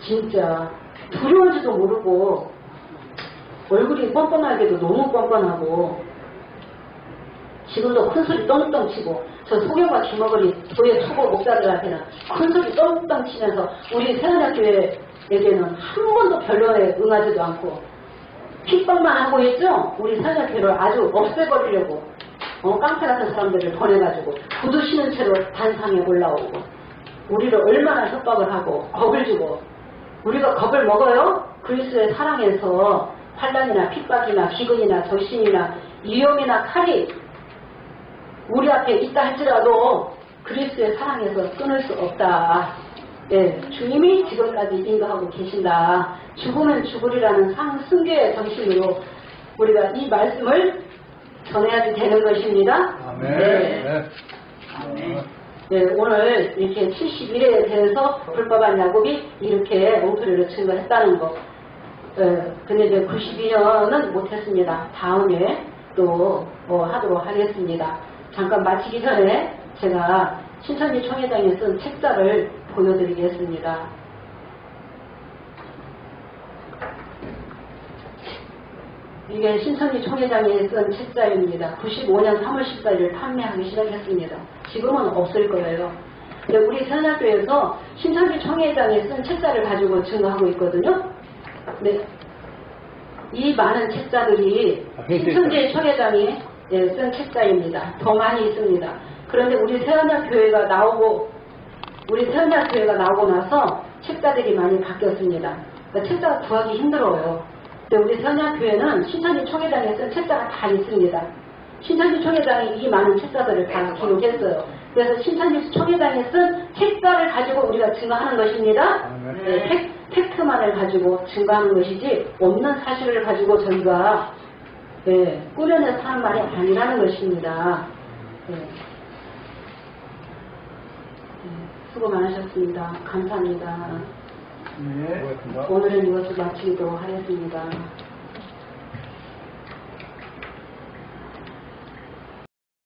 진짜 두려운지도 모르고 얼굴이 뻔뻔하게도 너무 뻔뻔하고 지금도 큰소리 떵떵 치고 저 소경과 김어걸이 교회 초보 목사들한테는 큰소리 떵떵 치면서 우리 세원학교회에게는 한 번도 변론에 응하지도 않고 핍박만 하고 있죠. 우리 세원학교를 아주 없애버리려고 깡패 같은 사람들을 보내가지고 구두 신은 채로 단상에 올라오고 우리를 얼마나 협박을 하고 겁을 주고 우리가 겁을 먹어요? 그리스도의 사랑에서 환난이나 핍박이나 기근이나 적신이나 위험이나 칼이 우리 앞에 있다 할지라도 그리스도의 사랑에서 끊을 수 없다. 네, 주님이 지금까지 인도하고 계신다. 죽으면 죽으리라는 상승교의 정신으로 우리가 이 말씀을 전해야지 되는 것입니다. 아멘. 네. 네, 오늘 이렇게 71회에 대해서 불법한 야곱이 이렇게 엉터리로 증거했다는 거. 근데 이제 92년은 못했습니다. 다음에 또 하도록 하겠습니다. 잠깐 마치기 전에 제가 신천지 총회장이 쓴 책자를 보여드리겠습니다. 이게 신천지 총회장이 쓴 책자입니다. 95년 3월 14일 판매하기 시작했습니다. 지금은 없을 거예요. 근데 우리 세원학교에서 신천지 총회장이 쓴 책자를 가지고 증거하고 있거든요. 네. 이 많은 책자들이 신천지 총회장이 쓴 책자입니다. 더 많이 있습니다. 그런데 우리 세원학교회가 나오고 나서 책자들이 많이 바뀌었습니다. 그러니까 책자가 구하기 힘들어요. 근데 우리 세원학교회는 신천지 총회장이 쓴 책자가 다 있습니다. 신천지 총회장이 이 많은 책자들을 다 기록했어요. 그래서 신천지 총회장이 쓴 책자를 가지고 우리가 증거하는 것입니다. 네, 팩트만을 가지고 증거하는 것이지 없는 사실을 가지고 저희가 꾸려내서 하는 말이 아니라는 것입니다. 수고 많으셨습니다. 감사합니다. 네. 오늘은 이것을 마치도록 하겠습니다.